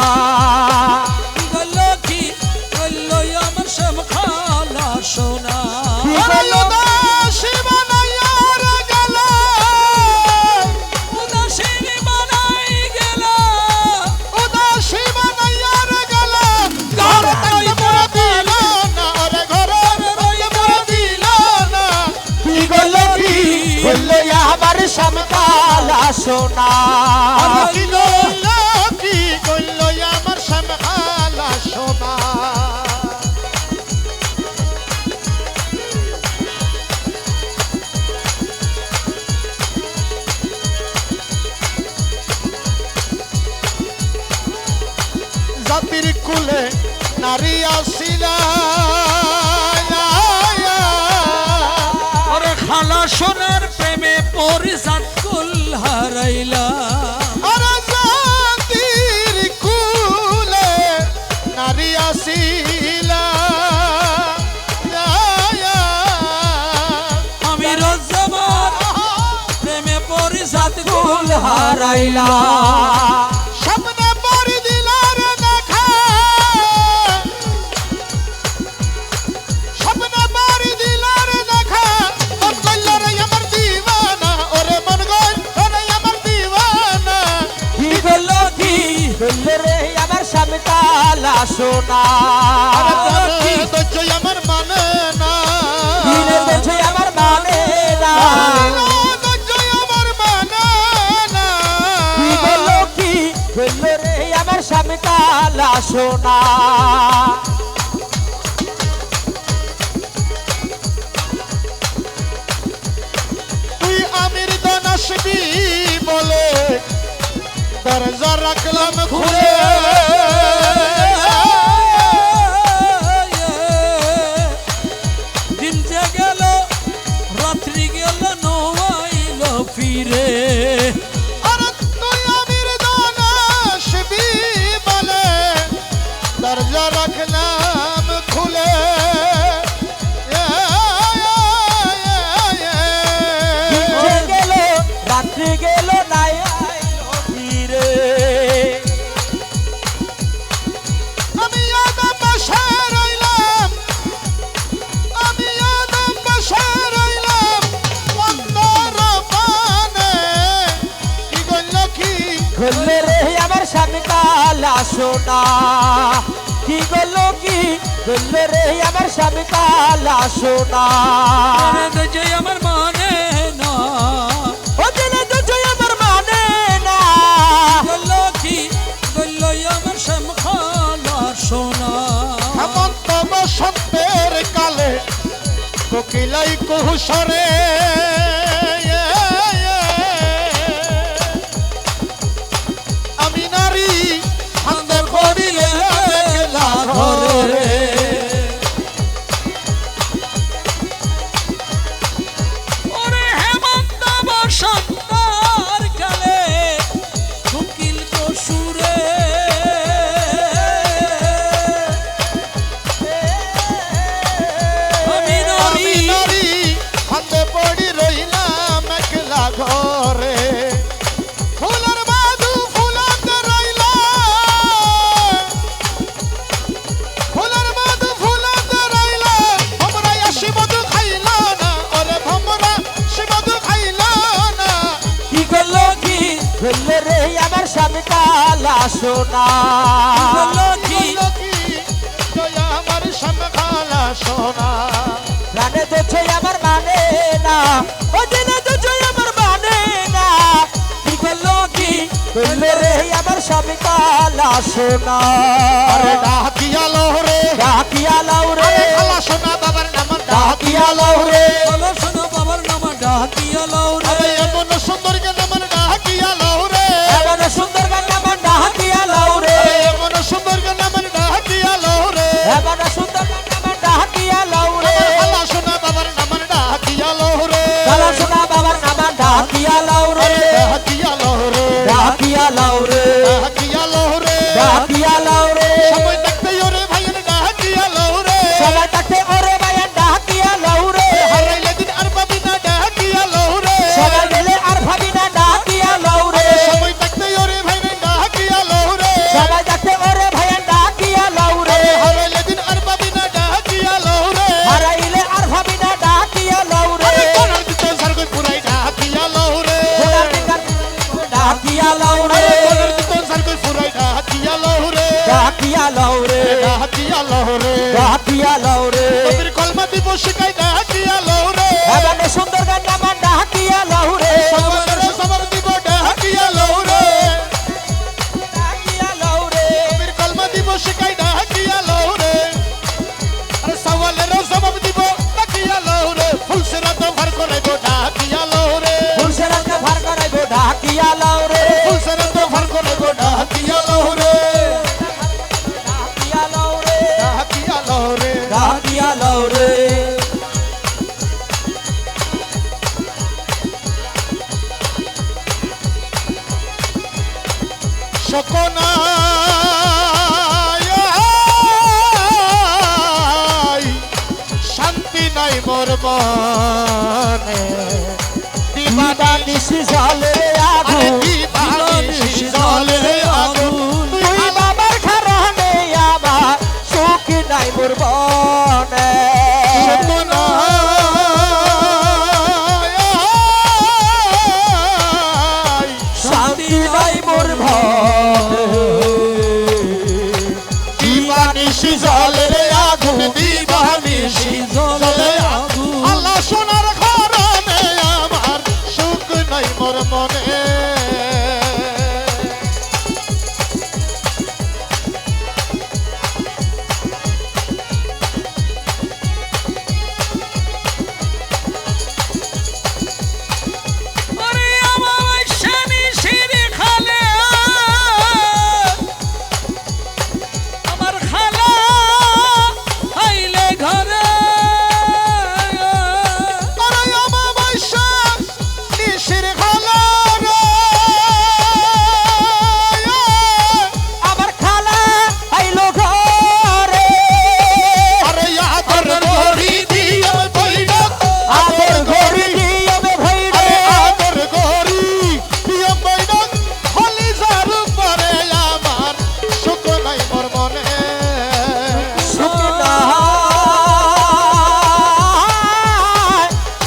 কি গল্ল আমার শ্যামখালা সোনা গইল দাসী বানাইয়া রে গেল উদাসীনী বানাই গেল উদাসী বানাইয়া রে গেল ঘর তাই মোর দিল না ওরে ঘর তাই মোর দিল না কি গল কি গল আমার সমকালা সোনা কি গইল কি কইল আমার সমখালা সোনা জাতির কুলে নারী আসিলা ওরে খালা সোনার প্রেমে পরিজাত কুল হারাইলা আরে জাতির কুলে নারী আসিলা আমি রোজমার প্রেমে পরিজাত কুল ফুল হারাইলা স্বপ্নে পরি দিলার দেখা স্বপ্নে পরি দিলার দেখা মন কইল রে আমার দিওয়ানা ওরে মন কইল রে আমার দিওয়ানা কি গল রে আমার স্বামী স্বামী কালা সোনা আরে প্রাণে ধৈর্য আমার মানে না দিনের ধৈর্য আমার মানে না ধৈর্য আমার মানে না কি বললো রে আমার স্বামী কালা সোনা তুই আমির দন আসবি বলে দরজা রাখলাম খুলে দিনটা গেল রাত্রি গেল নইল ফিরে আরে তুই আমির দন আসবি বলে দরজা রাখলাম খুলে দিন গেল রাত্রি গেল নাই আইলো ফিরে আমি আদম বসে রইলাম আমি আদম বসে রইলাম অন্তর পানে কি গল্ল কি খুললে রে আমার স্বামী কালা সোনা কি গেল কি খুললে রে আমার স্বামী কালা সোনা যে আমার মানে না ও দিনে দুটো আমার মানে না গেল কি গেল আমার শ্যামখালা সোনা হেমন্ত বসন্তের কালে কোকিলাই কুহুসরে আমি নারী হাতে পড়িলে মেঘলা ঘরে ওরে হেমন্ত বসন্তর কালে কোকিল সুরে আমি আমি নারী নারী হাতে পড়ি রইলাম মেঘলা ঘরে ফুলের বাদু ফুলাতে রইলাম ফুলের বাদু ফুলাতে রইলাম ভমরা আসি মধু খাইল না ওরে ভমরা সে মধু খাইল না কি করলো কি খুললে রে আমার স্বামী কালা সোনা গেল কি বললো কি দয়া আমার শ্যামখালা সোনা প্রাণে দুটো আমার মানে না ও দিনে দুটো আমার মানে না কি করলো কি খুললে রে আমার স্বামী কালা সোনা আরে ডাকিয়া লহরে ডাকিয়া লাউ রে আরে খালা সোনা বাবার নাম ডাকিয়া লাউ রে বলো শোনো বাবার নাম ডাকিয়া লাউ আরে রে এমন সুন্দর নাম ডাকিয়া লহরে এমন সুন্দর গান আমার ডাকিয়া লাউ রে আরে এমন সুন্দর নাম ডাকিয়া লহরে এমন সুন্দর গান আমার ডাকিয়া লাউ রে খালা সোনা বাবার নাম ডাকিয়া লহরে কালা সোনা বাবার নাম ডাকিয়া লাউ রে ডাকিয়া লহরে ডাকিয়া লাউ রে ডাকিয়া লহরে ডাকিয়া লাউ রে সময় দেখতে ওরে ভাইয়ের ডাকিয়া লহরে সবাই তাকে ওরে ভাইয়া ডাকিয়া লাউ রে হারাইলে দিন আর পাবি না ডাকিয়া লহরে সবাই গেলে আর ভাবি না ডাকিয়া লাউ রে সময় দেখতে ওরে ভাইয়ের ডাকিয়া লহরে সবাই তাকে ওরে ভাইয়া ডাকিয়া লাউ রে হারাইলে দিন আর পাবি না ডাকিয়া লহরে হারাইলে আর ভাবি না ডাকিয়া লাউ রে আরে কোনার ভিতর সরগই পুরাই ডাকিয়া লহরে খোদার দিকার ডাকিয়া লাউ রে কোনার ভিতর সরগই পুরাই ডাকিয়া লহরে ডাকিয়া লাউ রে ডাকিয়া লহরে ডাকিয়া লাউ রে নবীর কলমা দিব শিখাই ডাকিয়া লহরে এমন সুন্দর গান আমার ডাকিয়া লাউ রে সবার সবার দিব ডাকিয়া লহরে ডাকিয়া লাউ রে নবীর কলমা দিব শিখাই ডাকিয়া লহরে আরে সওয়ালের জবাব দিব ডাকিয়া লহরে ফুলসেরা তো ভর করে গো ডাকিয়া লহরে ফুলসেরাতে ভার করাইব ডাকিয়া লাউ রে ফুলসেরা তো ভর করে গো ডাকিয়া লহরে ডাকিয়া লাউ রে ডাকিয়া লহরে ডাকিয়া লাউ রে সকনা শান্তি নাই মোর মনে দিবানা নিশি জলে আরে আগুন দিবানিশি জলে আগুন তুই বাবার কারণে আমার সুখ নাই মোর বনে সকনা শান্তি নাই মোর ভনে নিশি জ্বলে রে আগুন দিবানিশি জ্বলে আগুন আল্লাহ সোনার ঘরানে আমার সুখ নাই মোর মনে ওরে আমার শানি শিরে খালে আমার খালা আইলে ঘরে আরে আমার বৈশা নিশির খালা রে আমার খালা আইলো ঘরে আরে আদর গরি দিও বইরা আদর ঘড়ি দিয়বে ভৈরে আরে আদর গরি দিও বইরা হলি জারু পরে আমার সুখ নাই মোর মনে সুখ নাই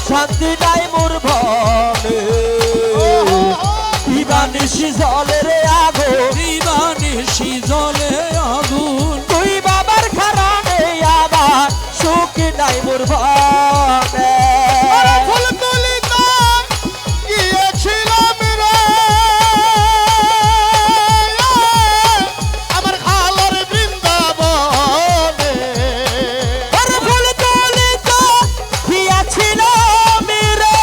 শান্তি নাই মোর ভনে দিবানিশি জ্বলে রে আগুন দিবানিশি জ্বলে আগুন তুই বাবার খারানে আবার সুখ নাই মোর ভনে আরে ফুল তুলিতে গিয়েছিলাম রে আমার খালার বৃন্দাবনে আরে ফুল তুলিতে গিয়াছিলাম রে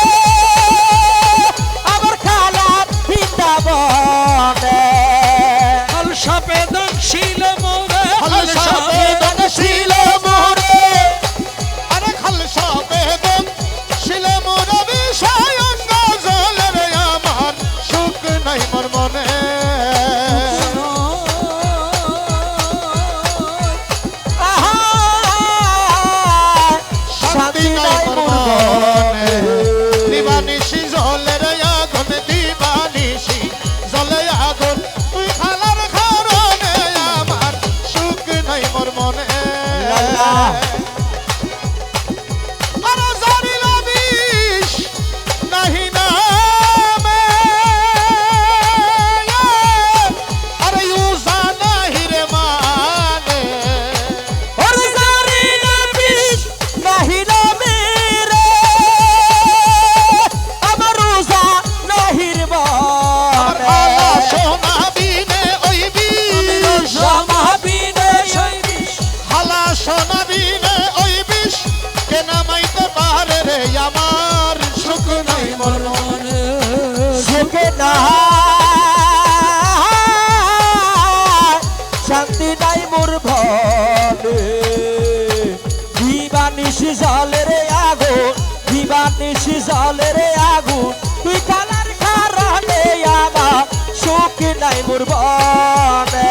আমার খালার বৃন্দাবনে হল সাপে দাগ ছিল মোরে খাল সাপে দাগ ছিল মোরে আরে খাল সাপে দাগ ছিল মোরে বিষয় অঙ্গ জ্বলে রে আমার সুখ নাই মোর মনে শান্তি নাই মোর মনে দিবানিশি জ্বলে রে আগুন দিবানিশি জ্বলে আগুন তুই খালার ঘরনে আমার সুখ নাই মোর মনে লালা। আরে জানিলা বিষ নাহি নামে আরে ইউজা নাহি রে মানে ওরে জানি না বিষ নাহি নামে রে আমার রোজা নাহির আমার বনে আলা সোনা বিনে ওই বিষ সমাবিনে সেই বিষ হালা সোনা বিনে ওই বিষ কে নামাইতে পারে রে আমার সুখ নাই মোর মনে সুখে নাই শান্তি নাই মোর ভনে দিবানিশি জ্বলে রে আগুন দিবানিশি জ্বলে রে আগুন তুই কালার কারণে আমার সুখ নাই মোর ভনে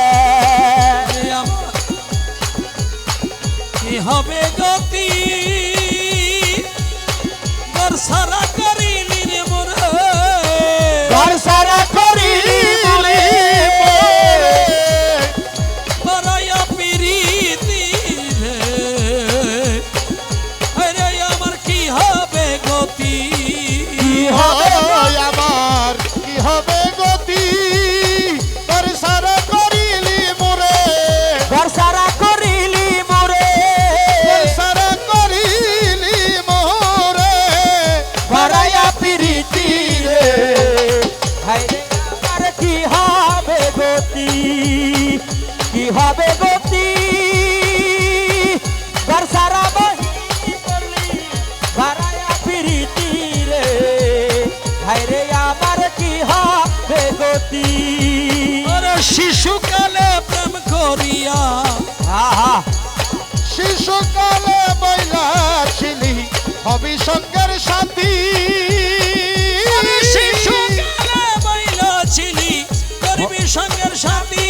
আমার কি হবে গতি বর্ষারা করিলি রে মোরে ঘর সারা করিলি বলে বড়াইয়া পিরিতি রে আরে আমার কি হবে গতি কি হবে আমার কি হবে গতি তোর সারা করিলি মোরে ঘর সারা করিলি মোরে তোর সারা করিলি মোরে ভরাইয়া পিরিতি রে হায়রে আমার কি হবে গতি কি হবে গতি ঘর সারা বহিনী করলি ভরাইয়া পিরিতি রে হায়রে আমার কি হবে গতি ওরে শিশুকালে প্রেম করিয়া আহা শিশুকালে বইলা ছিলি হবি সঙ্গের সাথী ওরে শিশুকালে বইলা ছিলি করবি সঙ্গের সাথী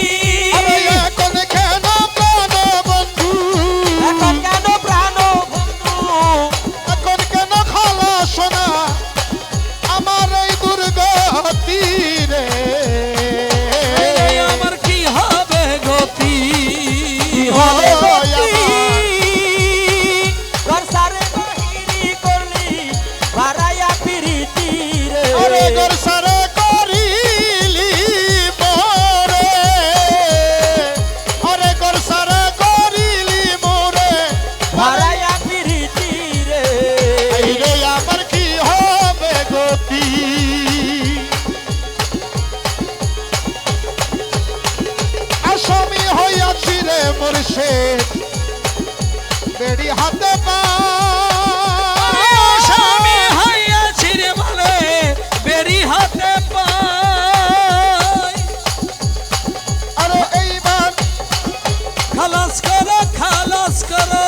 আরে এখন কেন প্রাণ বন্ধু এখন কেন প্রাণ বন্ধু এখন কেন খালা সোনা আমার এই দুর্গতি রে আমার কি হবে গতি কি হবে গতি আমার ঘর সারে বাহিনী করলি ভাড়াইয়া সে বেড়ি হাতে পা স্বামী হইয়াছি রে বলে বেরি হাতে পাই আরে এইবার খালাস করো খালাস করো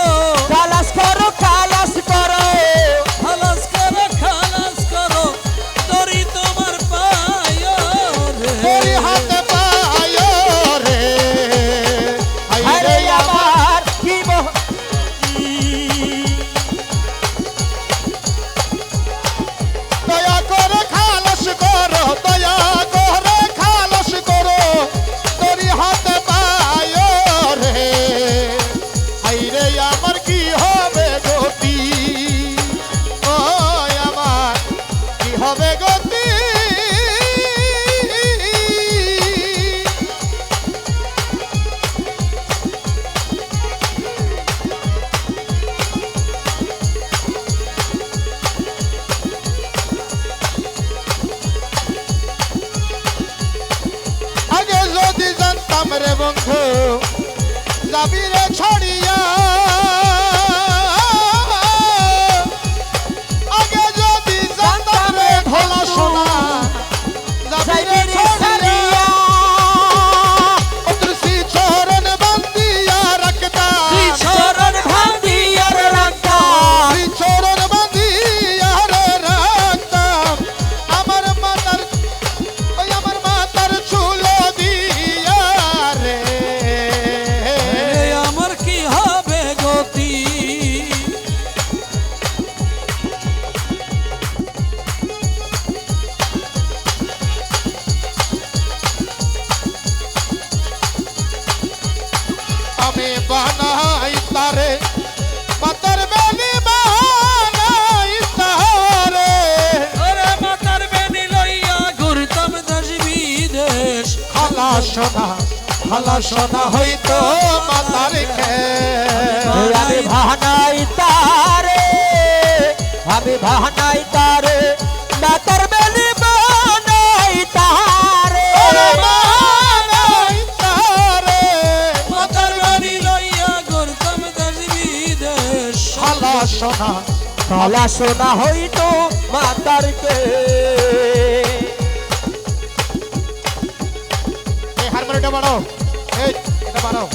খালাস করো খালাস করো খালাস করো খালাস করো দড়ি তোমার পায় রে বেড়ি হাতে পায় রে হাই আরে রে আমার আমার কি দয়া করে খালাস করো দয়া করে খালাস করো তোরি হাতে পায় রে হাই রে আমার কি হবে গতি ও আমার কি হবে গতি আগে যদি জানতাম রে বন্ধু যাবি রে ছড়িয়া আগে যদি জানতাম রে ভোলা সোনা যাবি রে ছড়িয়া অদৃশি চরণ বান্দিয়া রাখতাম চরণ ভান্দিয়ার রাখতাম শ্রী চরণ বান্দিয়া রে রাখতাম আমার মাতার ওই আমার মাতার চুল দিয়া রে এ আমার কি হবে গতি আমি বানাই তারে মাতার বেলি বানাই তারে ওরে মাতার বেনি লইয়া ঘুরতাম দেশ বিদেশ খালা সোনা হইতো মাতার খে আমি ভানাই তারে আমি ভানাই তারে মাতার বেলি বানাই তারে বানাই তারে মাতার বেনি লইয়া ঘুরতাম দেশ বিদেশ খালা সোনা হইতো মাতারকে এই হারমোনিয়ামটা বাড়াও এই এটা বাড়াও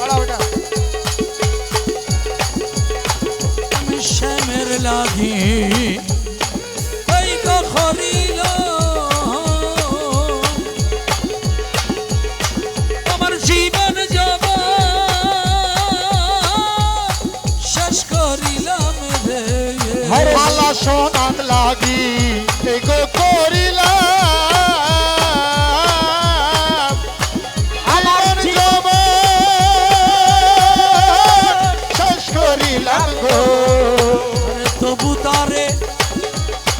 বাড়াও এটা আমি শ্যামের লাগি এই করিল আমার জীবন যাব শেষ করিলাম রে হরে খালা সোনার লাগি এই গো করিলাম আমার আমার জীবন জীবন শেষ করিলাম গো তবু তারে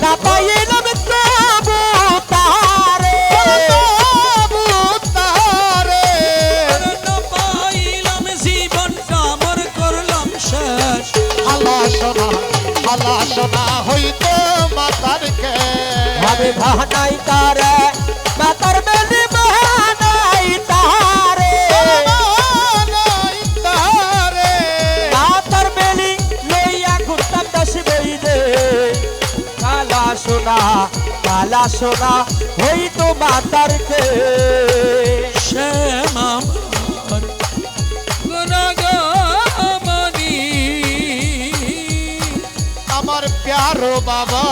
না পাইলাম তবু তারে তবু তারে না পাইলাম জীবনটা আমার করলাম শেষ খালা সোনা হইতো মাতার কে আমি ভানাই তারে মাতার বেলি বানাই তারে বানাই তারে মাতার বেলি লইয়া ঘুরতাম দশ বইদে কালা সোনা হইতো মাতারকে শ্যাম আমার গুণগামনি আমার প্যারো বাবা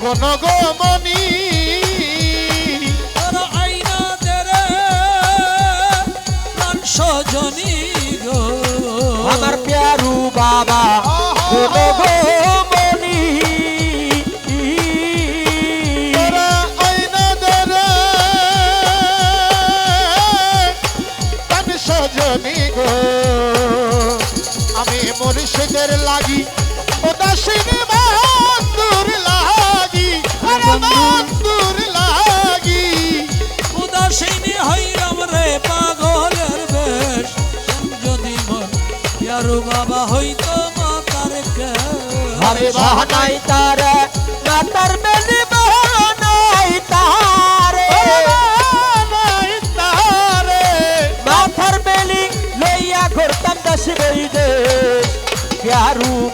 গণগমনি তোর আইনা দেরে প্রাণ সজনী গো আমার প্যারু বাবা কোনো গোমনি তোরা আইনা দেরে প্রাণ সজনী গো আমি মুর্শিদের লাগি উদাসীন বান্দুর লাগি আরে বান্দুর লাগি উদাসীনী হইলাম রে পাগলের বেশ যদি মন ইয়ারু বাবা হইতো মাতার কে আমি বাহানাই তারে মাতার বেলি বাহানাই তারে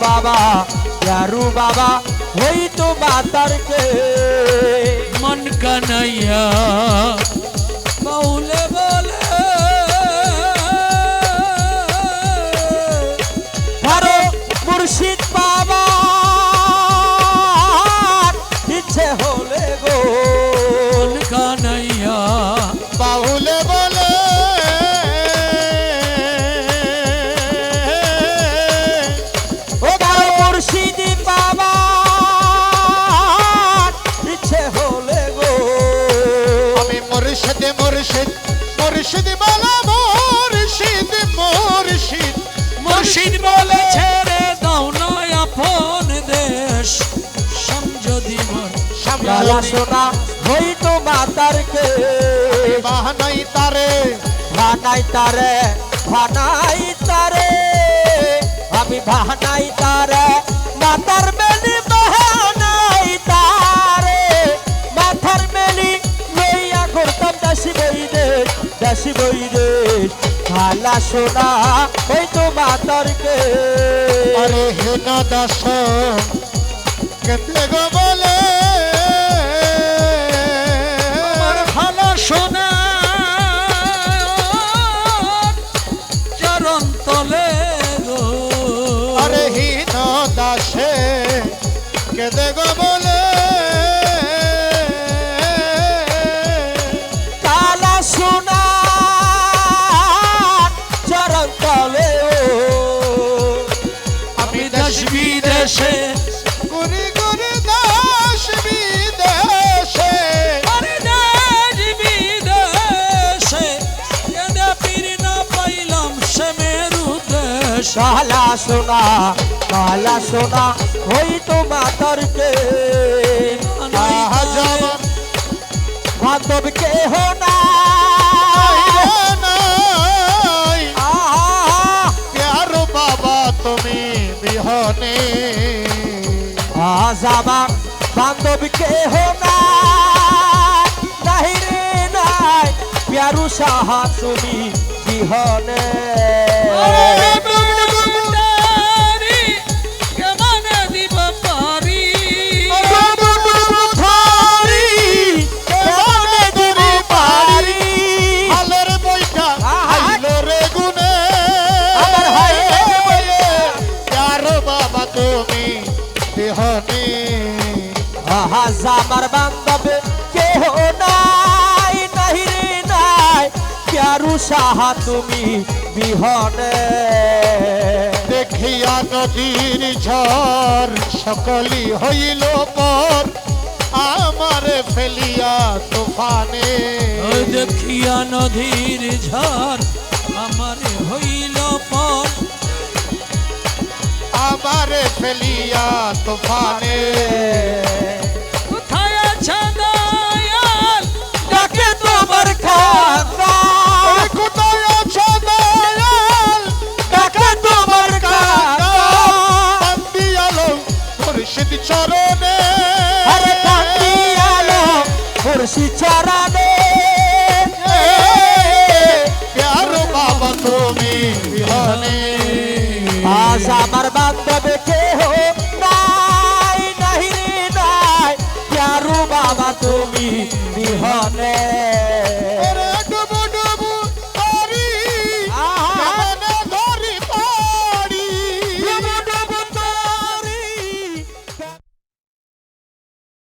बाबा वही तो मातर के मन कन्हैया बाउले बोले धरो मुर्शिद बाबा इच्छे होले गो मन कन्हैया बाहुले बोले ओ धरो मुर्शिद बाबा इच्छे होले गो আমি মুর্শিদ মুর্শিদ মুর্শিদ বলা মুর্শিদ মুর্শিদ মুর্শিদ বলে ছেড়ে দাও না আপন দেশ সমঝদি মন গালা শোনা হই তো মাতার কে বাহানাই তারে ভানাই তারে ভানাই তারে আমি ভানাই তারে মাতার মেলি বাহানাই তারে মাথার মেলি লইয়া ঘুরতাম দাসি বইরে গালা শোনা হই তো মাতার কে আরে হেনা দাস কেতে গো বলে আমার ভালো শোনা চরণ তলে গো আরে হিনা দাসে কেতে গো বলে কালা সোনা চরণ তলে আমি দেশ বিদেশে গুরি গুরি দাস বিদেশে আরে দেশ বিদেশে কেদে পীর না পাইলাম সে মেরু দেশ কালা সোনা হই তো মাতার কে আহা জামান বান্ধব কে হো না নাই আহা প্যারো বাবা তুমি বিহনে আজামা বান্ধব কে হো না নাহি রে নাই প্যারু সাহা তুমি বিহনে ভান্ডারি কেমনে দিব পারি কেমনে দিব পারি হালের বইটা হাইলো রে গুনে আমার হাইলে বইয়ে। প্যারো বাবা তুমি বিহনে আজামার বান্ধব কে হো নাই নাহি রে নাই প্যারু সাহা তুমি বিহনে দেখিয়া নদীর ঝড় সকলি হইল পর আমারে ফেলিয়া তুফানে ওই দেখিয়া নদীর ঝড় আমার হইল পর আমারে ফেলিয়া তুফানে কোথায় আছে দয়াল ডাকে তোমার খান্দা ওরে কোথায় আছো দয়াল ডাকে তোমার খান্দা কান্দি আলো মুর্শিদ চরণে আরে কান্দি আলো মুর্শিদ চরণে প্যারো বাবা তুমি বিহনে আজামা